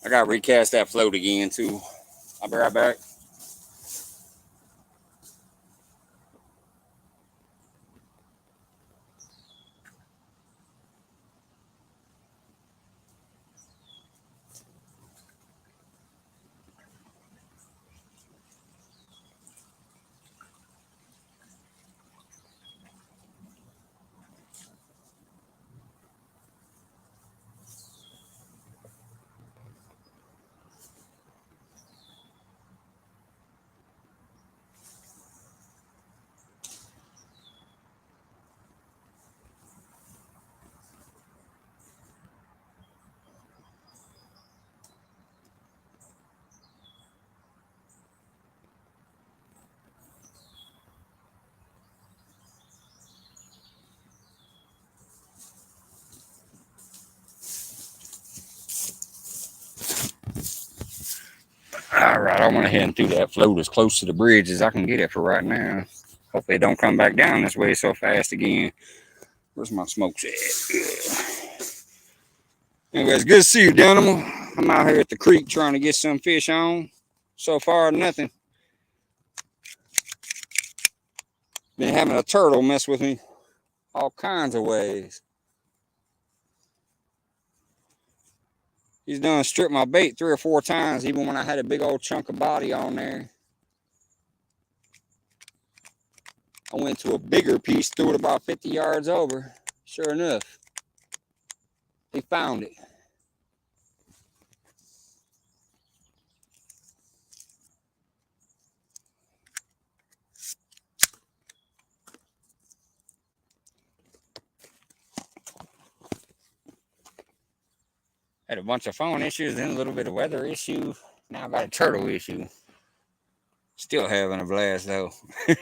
I gotta recast that float again too. I'll be right back. All right, I went ahead and threw that float as close to the bridge as I can get it for right now. Hopefully it don't come back down this way so fast again. Where's my smokes at? Anyways, good to see you, Danimal. I'm out here at the creek trying to get some fish on. So far, nothing. Been having a turtle mess with me all kinds of ways. He's done stripped my bait 3 or 4 times, even when I had a big old chunk of body on there. I went to a bigger piece, threw it about 50 yards over. Sure enough, he found it. Had a bunch of phone issues, then a little bit of weather issue. Now I got a turtle issue. Still having a blast though. I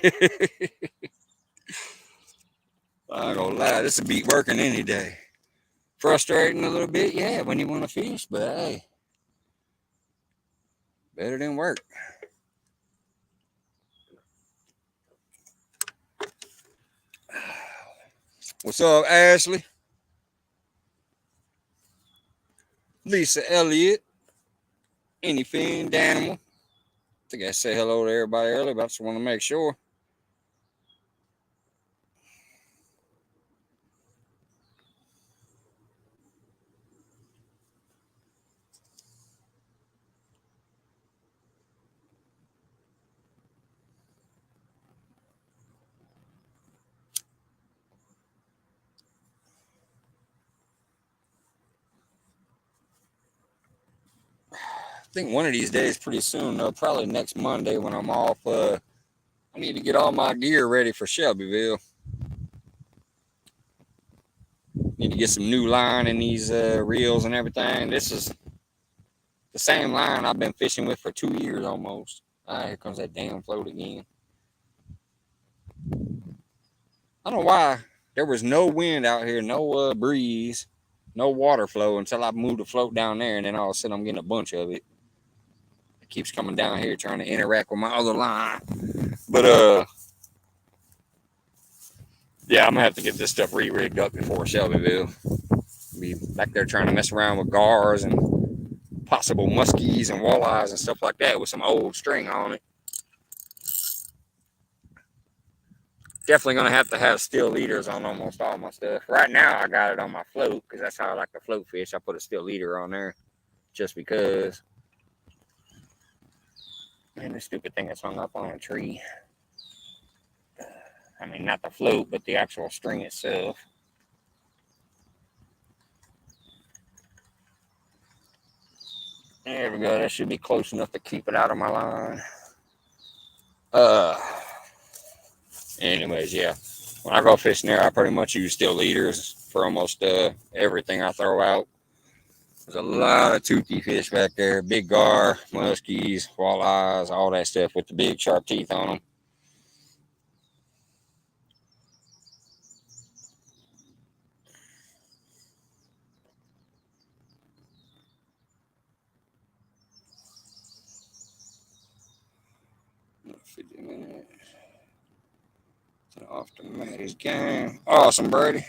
ain't gonna lie, this will beat working any day. Frustrating a little bit, yeah, when you want to fish, but hey, better than work. What's up, Ashley? Lisa Elliott, anything, Danimal. I think I said hello to everybody earlier, but I just want to make sure. I think one of these days, pretty soon, probably next Monday when I'm off I need to get all my gear ready for Shelbyville. Need to get some new line in these reels and everything. This is the same line I've been fishing with for 2 years almost. Here comes that damn float again. I don't know why there was no wind out here, no breeze, no water flow until I moved the float down there, and then all of a sudden I'm getting a bunch of it. It keeps coming down here trying to interact with my other line. But yeah, I'm gonna have to get this stuff re-rigged up before Shelbyville. Be back there trying to mess around with gars and possible muskies and walleyes and stuff like that with some old string on it. Definitely gonna have to have steel leaders on almost all my stuff. Right now, I got it on my float because that's how I like to float fish. I put a steel leader on there just because. Man, this stupid thing is hung up on a tree. I mean, not the float, but the actual string itself. There we go. That should be close enough to keep it out of my line. Anyways, yeah. When I go fishing there, I pretty much use steel leaders for almost everything I throw out. There's a lot of toothy fish back there. Big gar, muskies, walleyes, all that stuff with the big sharp teeth on them. Off to Maddie's game. Awesome, Brady.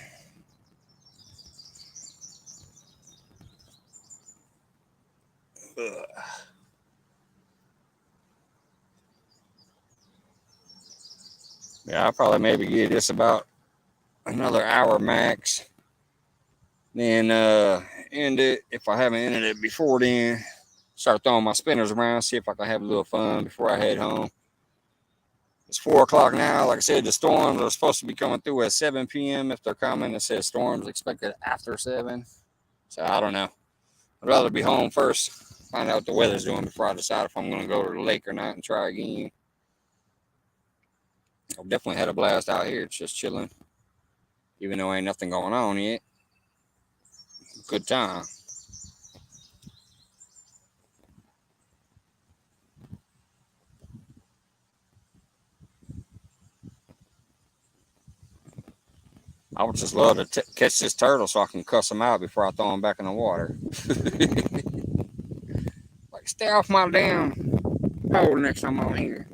Yeah, I'll probably maybe get this about another hour max. Then end it if I haven't ended it before then. Start throwing my spinners around, see if I can have a little fun before I head home. It's 4 o'clock now. Like I said, the storms are supposed to be coming through at 7 p.m. If they're coming, it says storms expected after 7. So I don't know. I'd rather be home first, find out what the weather's doing before I decide if I'm going to go to the lake or not and try again. I've definitely had a blast out here. It's just chilling. Even though ain't nothing going on yet. Good time. I would just love to catch this turtle so I can cuss him out before I throw him back in the water. Like, stay off my damn pole next time I'm here.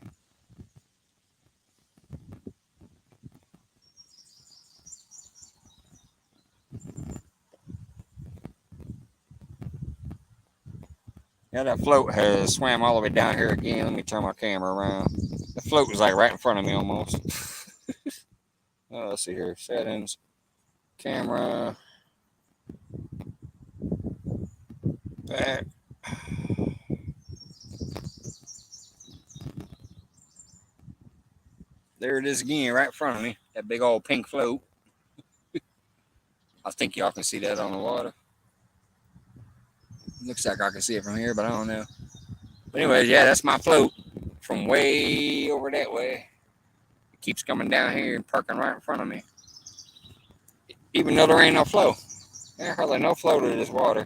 Yeah, that float has swam all the way down here again. Let me turn my camera around. The float was like right in front of me almost. Let's see here. Settings. Camera. Back. There it is again, right in front of me. That big old pink float. I think y'all can see that on the water. Looks like I can see it from here, but I don't know. But anyways, yeah, that's my float from way over that way. It keeps coming down here and parking right in front of me. Even though there ain't no flow. There's hardly no flow to this water.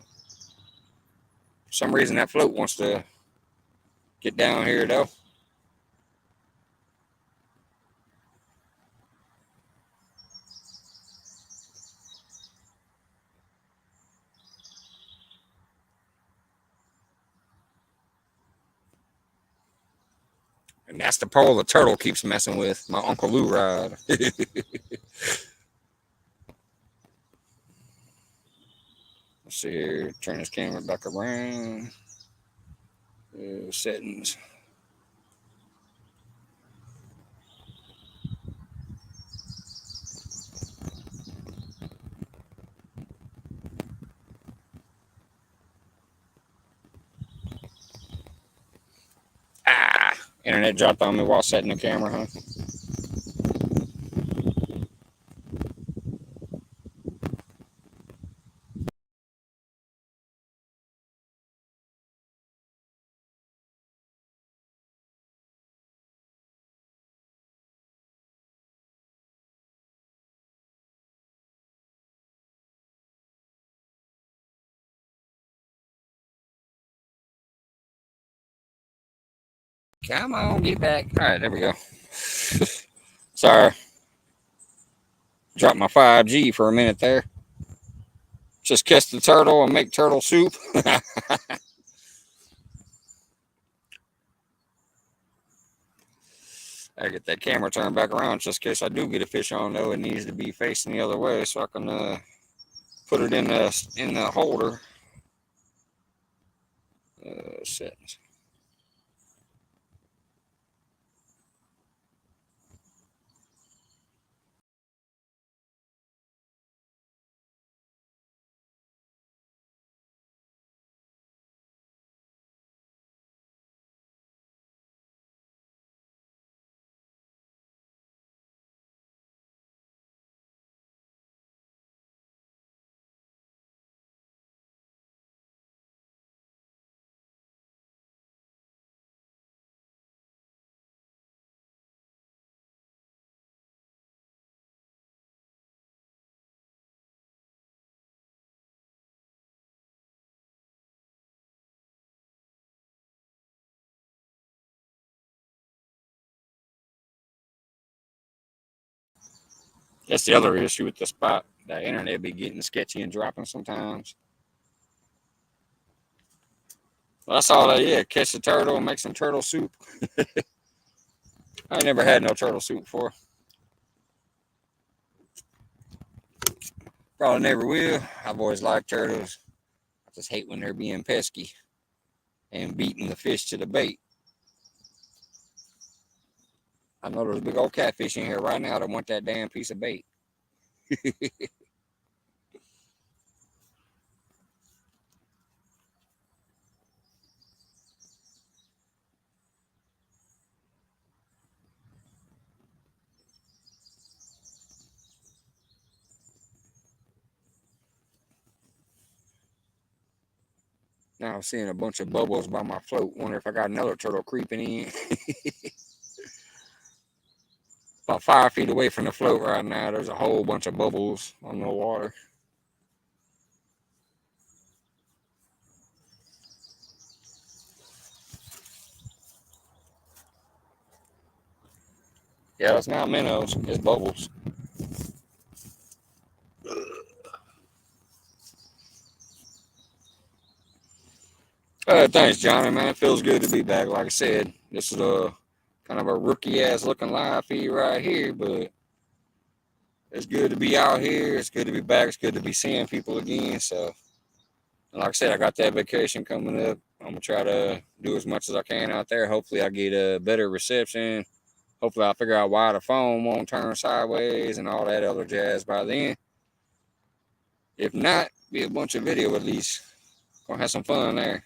For some reason, that float wants to get down here, though. And that's the pole the turtle keeps messing with. My Uncle Lou ride. Let's see here. Turn this camera back around. Settings. Internet dropped on me while setting the camera, huh? Come on, get back. All right, there we go. Sorry, dropped my 5G for a minute there. Just catch the turtle and make turtle soup. I get that camera turned back around just in case I do get a fish on though. It needs to be facing the other way so I can put it in the holder. Settings. That's the other issue with the spot. The internet be getting sketchy and dropping sometimes. Well, that's all that. Yeah, catch the turtle and make some turtle soup. I never had no turtle soup before. Probably never will. I've always liked turtles. I just hate when they're being pesky and beating the fish to the bait. I know there's a big old catfish in here right now that want that damn piece of bait. Now I'm seeing a bunch of bubbles by my float. Wonder if I got another turtle creeping in. About 5 feet away from the float right now, there's a whole bunch of bubbles on the water. Yeah, it's not minnows, it's bubbles. Thanks, Johnny, man. It feels good to be back. Like I said, this is a kind of a rookie ass looking live feed right here, but it's good to be out here. It's good to be back. It's good to be seeing people again. So, like I said, I got that vacation coming up. I'm gonna try to do as much as I can out there. Hopefully, I get a better reception. Hopefully, I'll figure out why the phone won't turn sideways and all that other jazz by then. If not, be a bunch of video at least. Gonna have some fun there.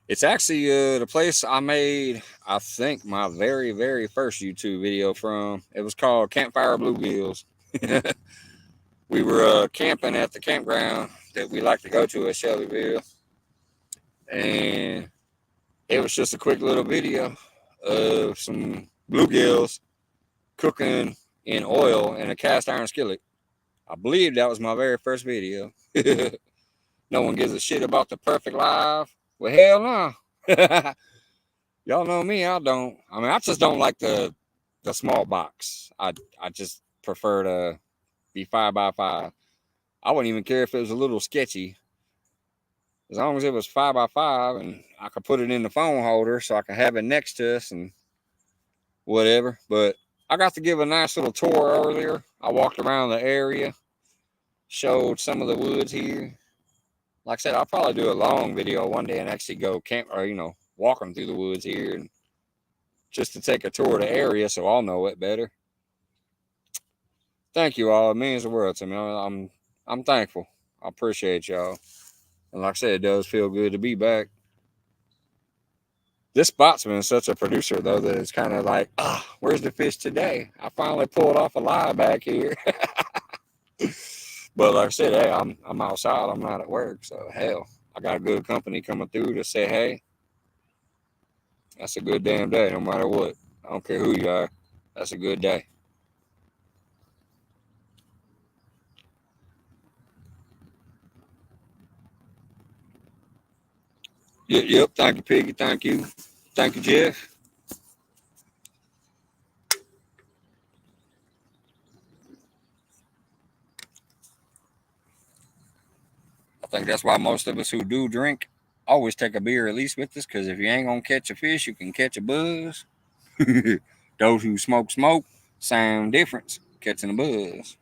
It's actually the place I made, I think, my very, very first YouTube video from. It was called Campfire Bluegills. We were camping at the campground that we like to go to at Shelbyville. And it was just a quick little video of some bluegills cooking in oil in a cast iron skillet. I believe that was my very first video. No one gives a shit about the perfect live. Well, hell no. Y'all know me, I don't. I mean, I just don't like the small box. I just prefer to be 5x5. I wouldn't even care if it was a little sketchy, as long as it was 5x5 and I could put it in the phone holder so I could have it next to us and whatever. But I got to give a nice little tour earlier. I walked around the area, showed some of the woods here. Like I said, I'll probably do a long video one day and actually go camp or walking through the woods here and just to take a tour of the area so I'll know it better. Thank you all. It means the world to me. I'm thankful. I appreciate y'all. And like I said, it does feel good to be back. This spot's been such a producer though that it's kind of like, where's the fish today? I finally pulled off a lie back here. But like I said, hey, I'm outside. I'm not at work, so hell, I got good company coming through to say, hey, that's a good damn day, no matter what. I don't care who you are. That's a good day. Yep. Thank you, Piggy. Thank you. Thank you, Jeff. I think that's why most of us who do drink always take a beer at least with us, because if you ain't gonna catch a fish, you can catch a buzz. Those who smoke, same difference, catching a buzz.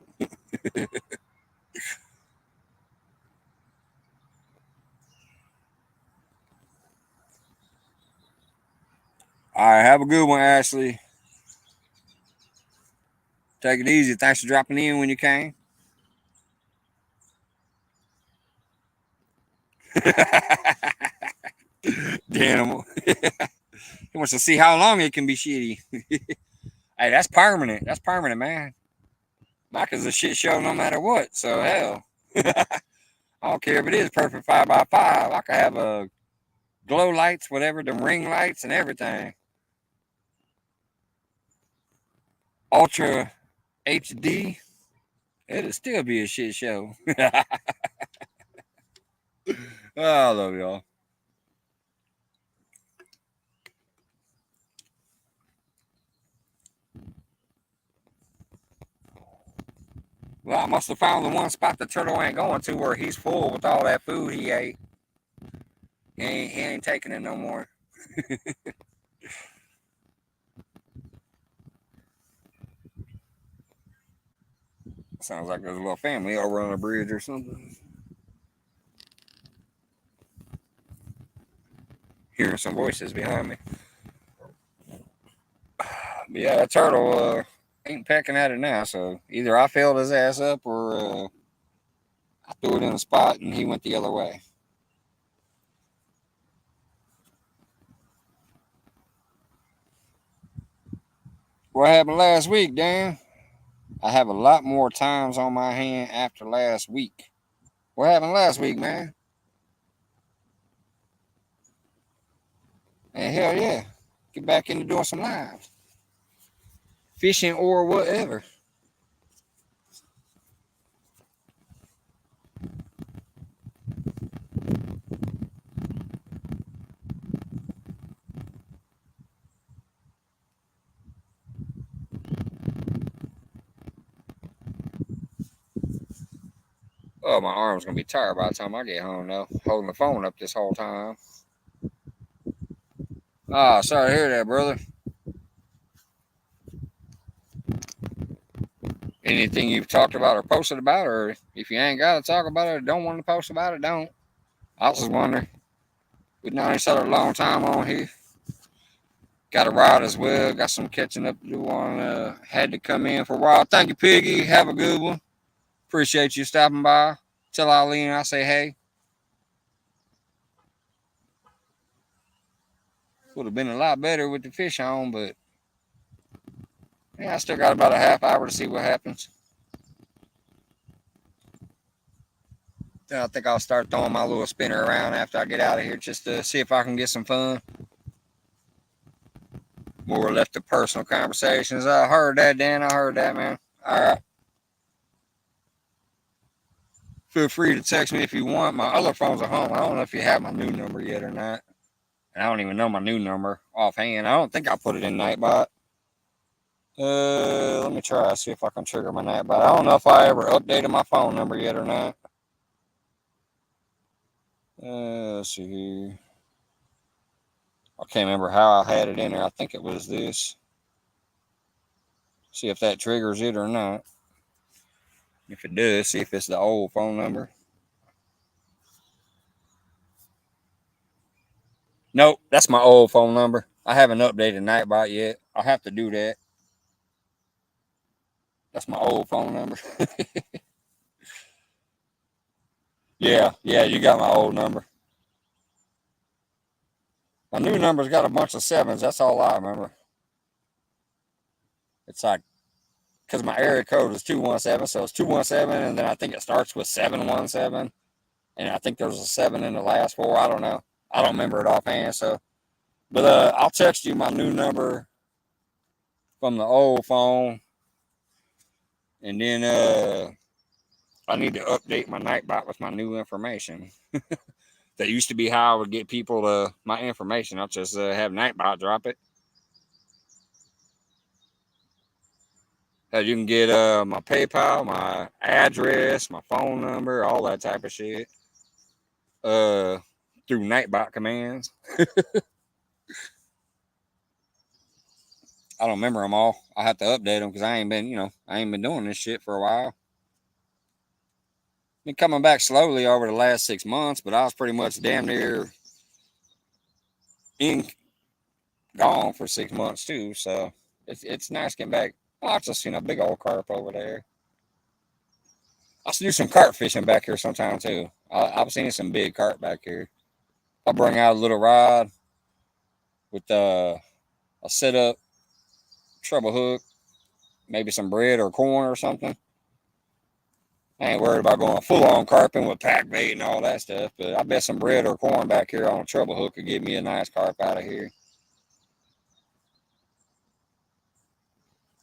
All right, have a good one, Ashley. Take it easy. Thanks for dropping in when you came. Damn. He wants to see how long it can be shitty. Hey, that's permanent. That's permanent, man. Mike is a shit show no matter what. So hell, I don't care if it is perfect 5x5. I could have a glow lights, whatever, them ring lights and everything. Ultra HD. It'll still be a shit show. Oh, I love y'all. Well, I must have found the one spot the turtle ain't going to where he's full with all that food he ate. He ain't taking it no more. Sounds like there's a little family over on the bridge or something. Hearing some voices behind me. But yeah, that turtle ain't pecking at it now. So either I filled his ass up or I threw it in the spot and he went the other way. What happened last week, Dan? I have a lot more times on my hand after last week. What happened last week, man? And hell yeah, get back into doing some lives, fishing or whatever. Oh, my arm's gonna be tired by the time I get home though. Holding the phone up this whole time. Ah, oh, sorry to hear that, brother. Anything you've talked about or posted about, or if you ain't got to talk about it or don't want to post about it, don't. I was just wondering. We've known each other a long time on here. Got a ride as well. Got some catching up to do on. Had to come in for a while. Thank you, Piggy. Have a good one. Appreciate you stopping by. Tell Eileen I say hey. Would have been a lot better with the fish on, but yeah, I still got about a half hour to see what happens. Then I think I'll start throwing my little spinner around after I get out of here just to see if I can get some fun. More left to personal conversations. I heard that, Dan. I heard that, man. All right. Feel free to text me if you want. My other phone's at home. I don't know if you have my new number yet or not. I don't even know my new number offhand. I don't think I put it in Nightbot. Let me try see if I can trigger my Nightbot. I don't know if I ever updated my phone number yet or not. Let's see here. I can't remember how I had it in there. I think it was this. See if that triggers it or not. If it does, see if it's the old phone number. Nope, that's my old phone number. I haven't updated Nightbot yet. I'll have to do that. That's my old phone number. Yeah, you got my old number. My new number's got a bunch of sevens. That's all I remember. It's like, because my area code is 217, so it's 217, and then I think it starts with 717. And I think there's a 7 in the last four. I don't know. I don't remember it offhand. So, but I'll text you my new number from the old phone. And then I need to update my Nightbot with my new information. That used to be how I would get people my information. I'll just have Nightbot drop it. You can get my PayPal, my address, my phone number, all that type of shit uh, through Nightbot commands. I don't remember them all. I have to update them because I ain't been doing this shit for a while. Been coming back slowly over the last 6 months, but I was pretty much damn near in gone for 6 months too. So it's nice getting back. Oh, I just seen a big old carp over there. I should do some carp fishing back here sometime too. I've seen some big carp back here. I'll bring out a little rod with a set up treble hook, maybe some bread or corn or something. I ain't worried about going full on carping with pack bait and all that stuff, but I bet some bread or corn back here on a treble hook could get me a nice carp out of here.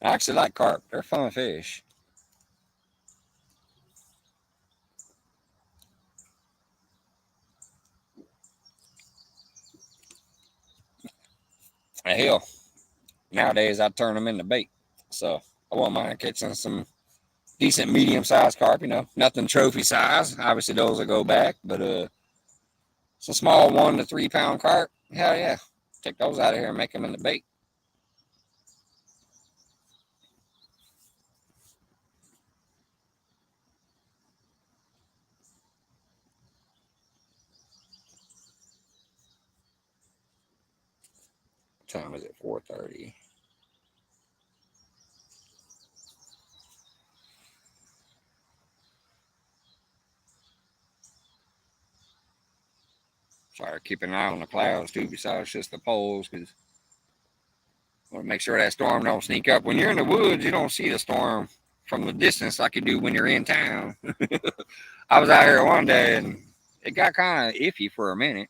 I actually like carp. They're fun fish. Hell, nowadays I turn them into bait. So I won't mind catching some decent medium-sized carp, nothing trophy size. Obviously those will go back, but some small 1 to 3 pound carp, hell yeah. Take those out of here and make them into bait. What time is it? 4:30. Try to keep an eye on the clouds too, besides just the poles, because I want to make sure that storm don't sneak up. When you're in the woods, you don't see the storm from the distance like you do when you're in town. I was out here one day and it got kind of iffy for a minute.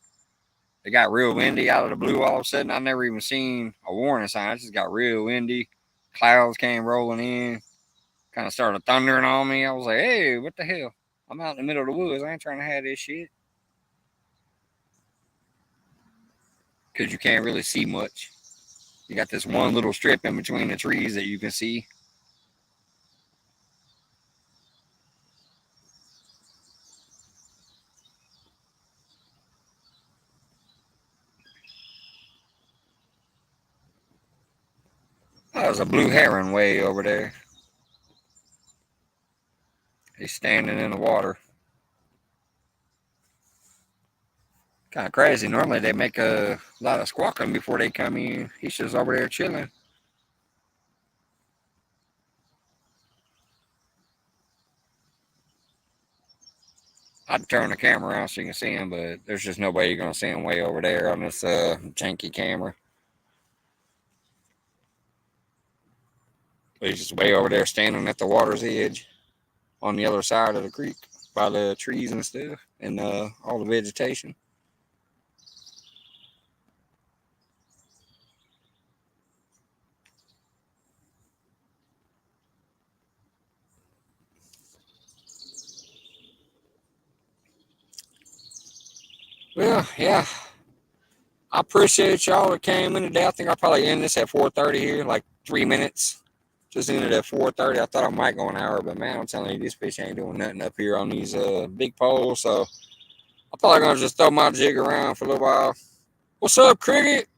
It got real windy out of the blue all of a sudden. I never even seen a warning sign. It just got real windy. Clouds came rolling in, kind of started thundering on me. I was like, hey, what the hell? I'm out in the middle of the woods. I ain't trying to have this shit. Because you can't really see much. You got this one little strip in between the trees that you can see. Oh, there's a blue heron way over there. He's standing in the water. Kind of crazy. Normally they make a lot of squawking before they come in. He's just over there chilling. I'd turn the camera around so you can see him, but there's just no way you're going to see him way over there on this janky camera. But he's just way over there standing at the water's edge on the other side of the creek by the trees and stuff and all the vegetation. Well, yeah. I appreciate y'all that came in today. I think I'll probably end this at 4:30 here, like 3 minutes. Just ended at 4:30. I thought I might go an hour, but man, I'm telling you, this fish ain't doing nothing up here on these big poles. So I'm probably gonna just throw my jig around for a little while. What's up, Cricket?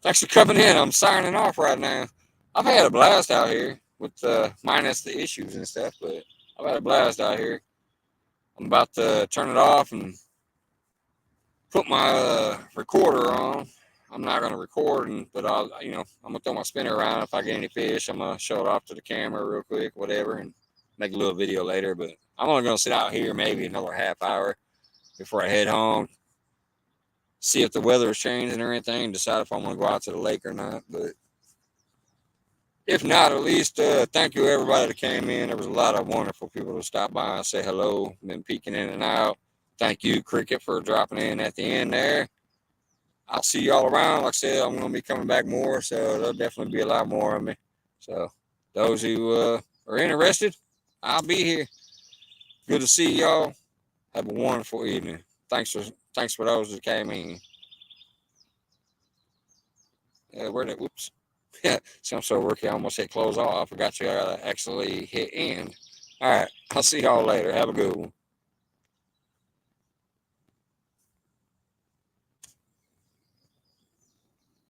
Thanks for coming in. I'm signing off right now. I've had a blast out here with minus the issues and stuff, but I've had a blast out here. I'm about to turn it off and put my recorder on. I'm not gonna record, but I'm gonna throw my spinner around. If I get any fish, I'm gonna show it off to the camera real quick, whatever, and make a little video later. But I'm only gonna sit out here maybe another half hour before I head home. See if the weather is changing or anything. Decide if I want to go out to the lake or not. But if not, at least thank you everybody that came in. There was a lot of wonderful people to stop by and say hello. Been peeking in and out. Thank you, Cricket, for dropping in at the end there. I'll see y'all around. Like I said, I'm going to be coming back more, so there'll definitely be a lot more of me. So those who are interested, I'll be here. Good to see y'all. Have a wonderful evening. thanks for those that came in. Where did whoops? Yeah, so I'm so rookie. I almost hit close off. I forgot to actually hit end. All right, I'll see y'all later. Have a good one.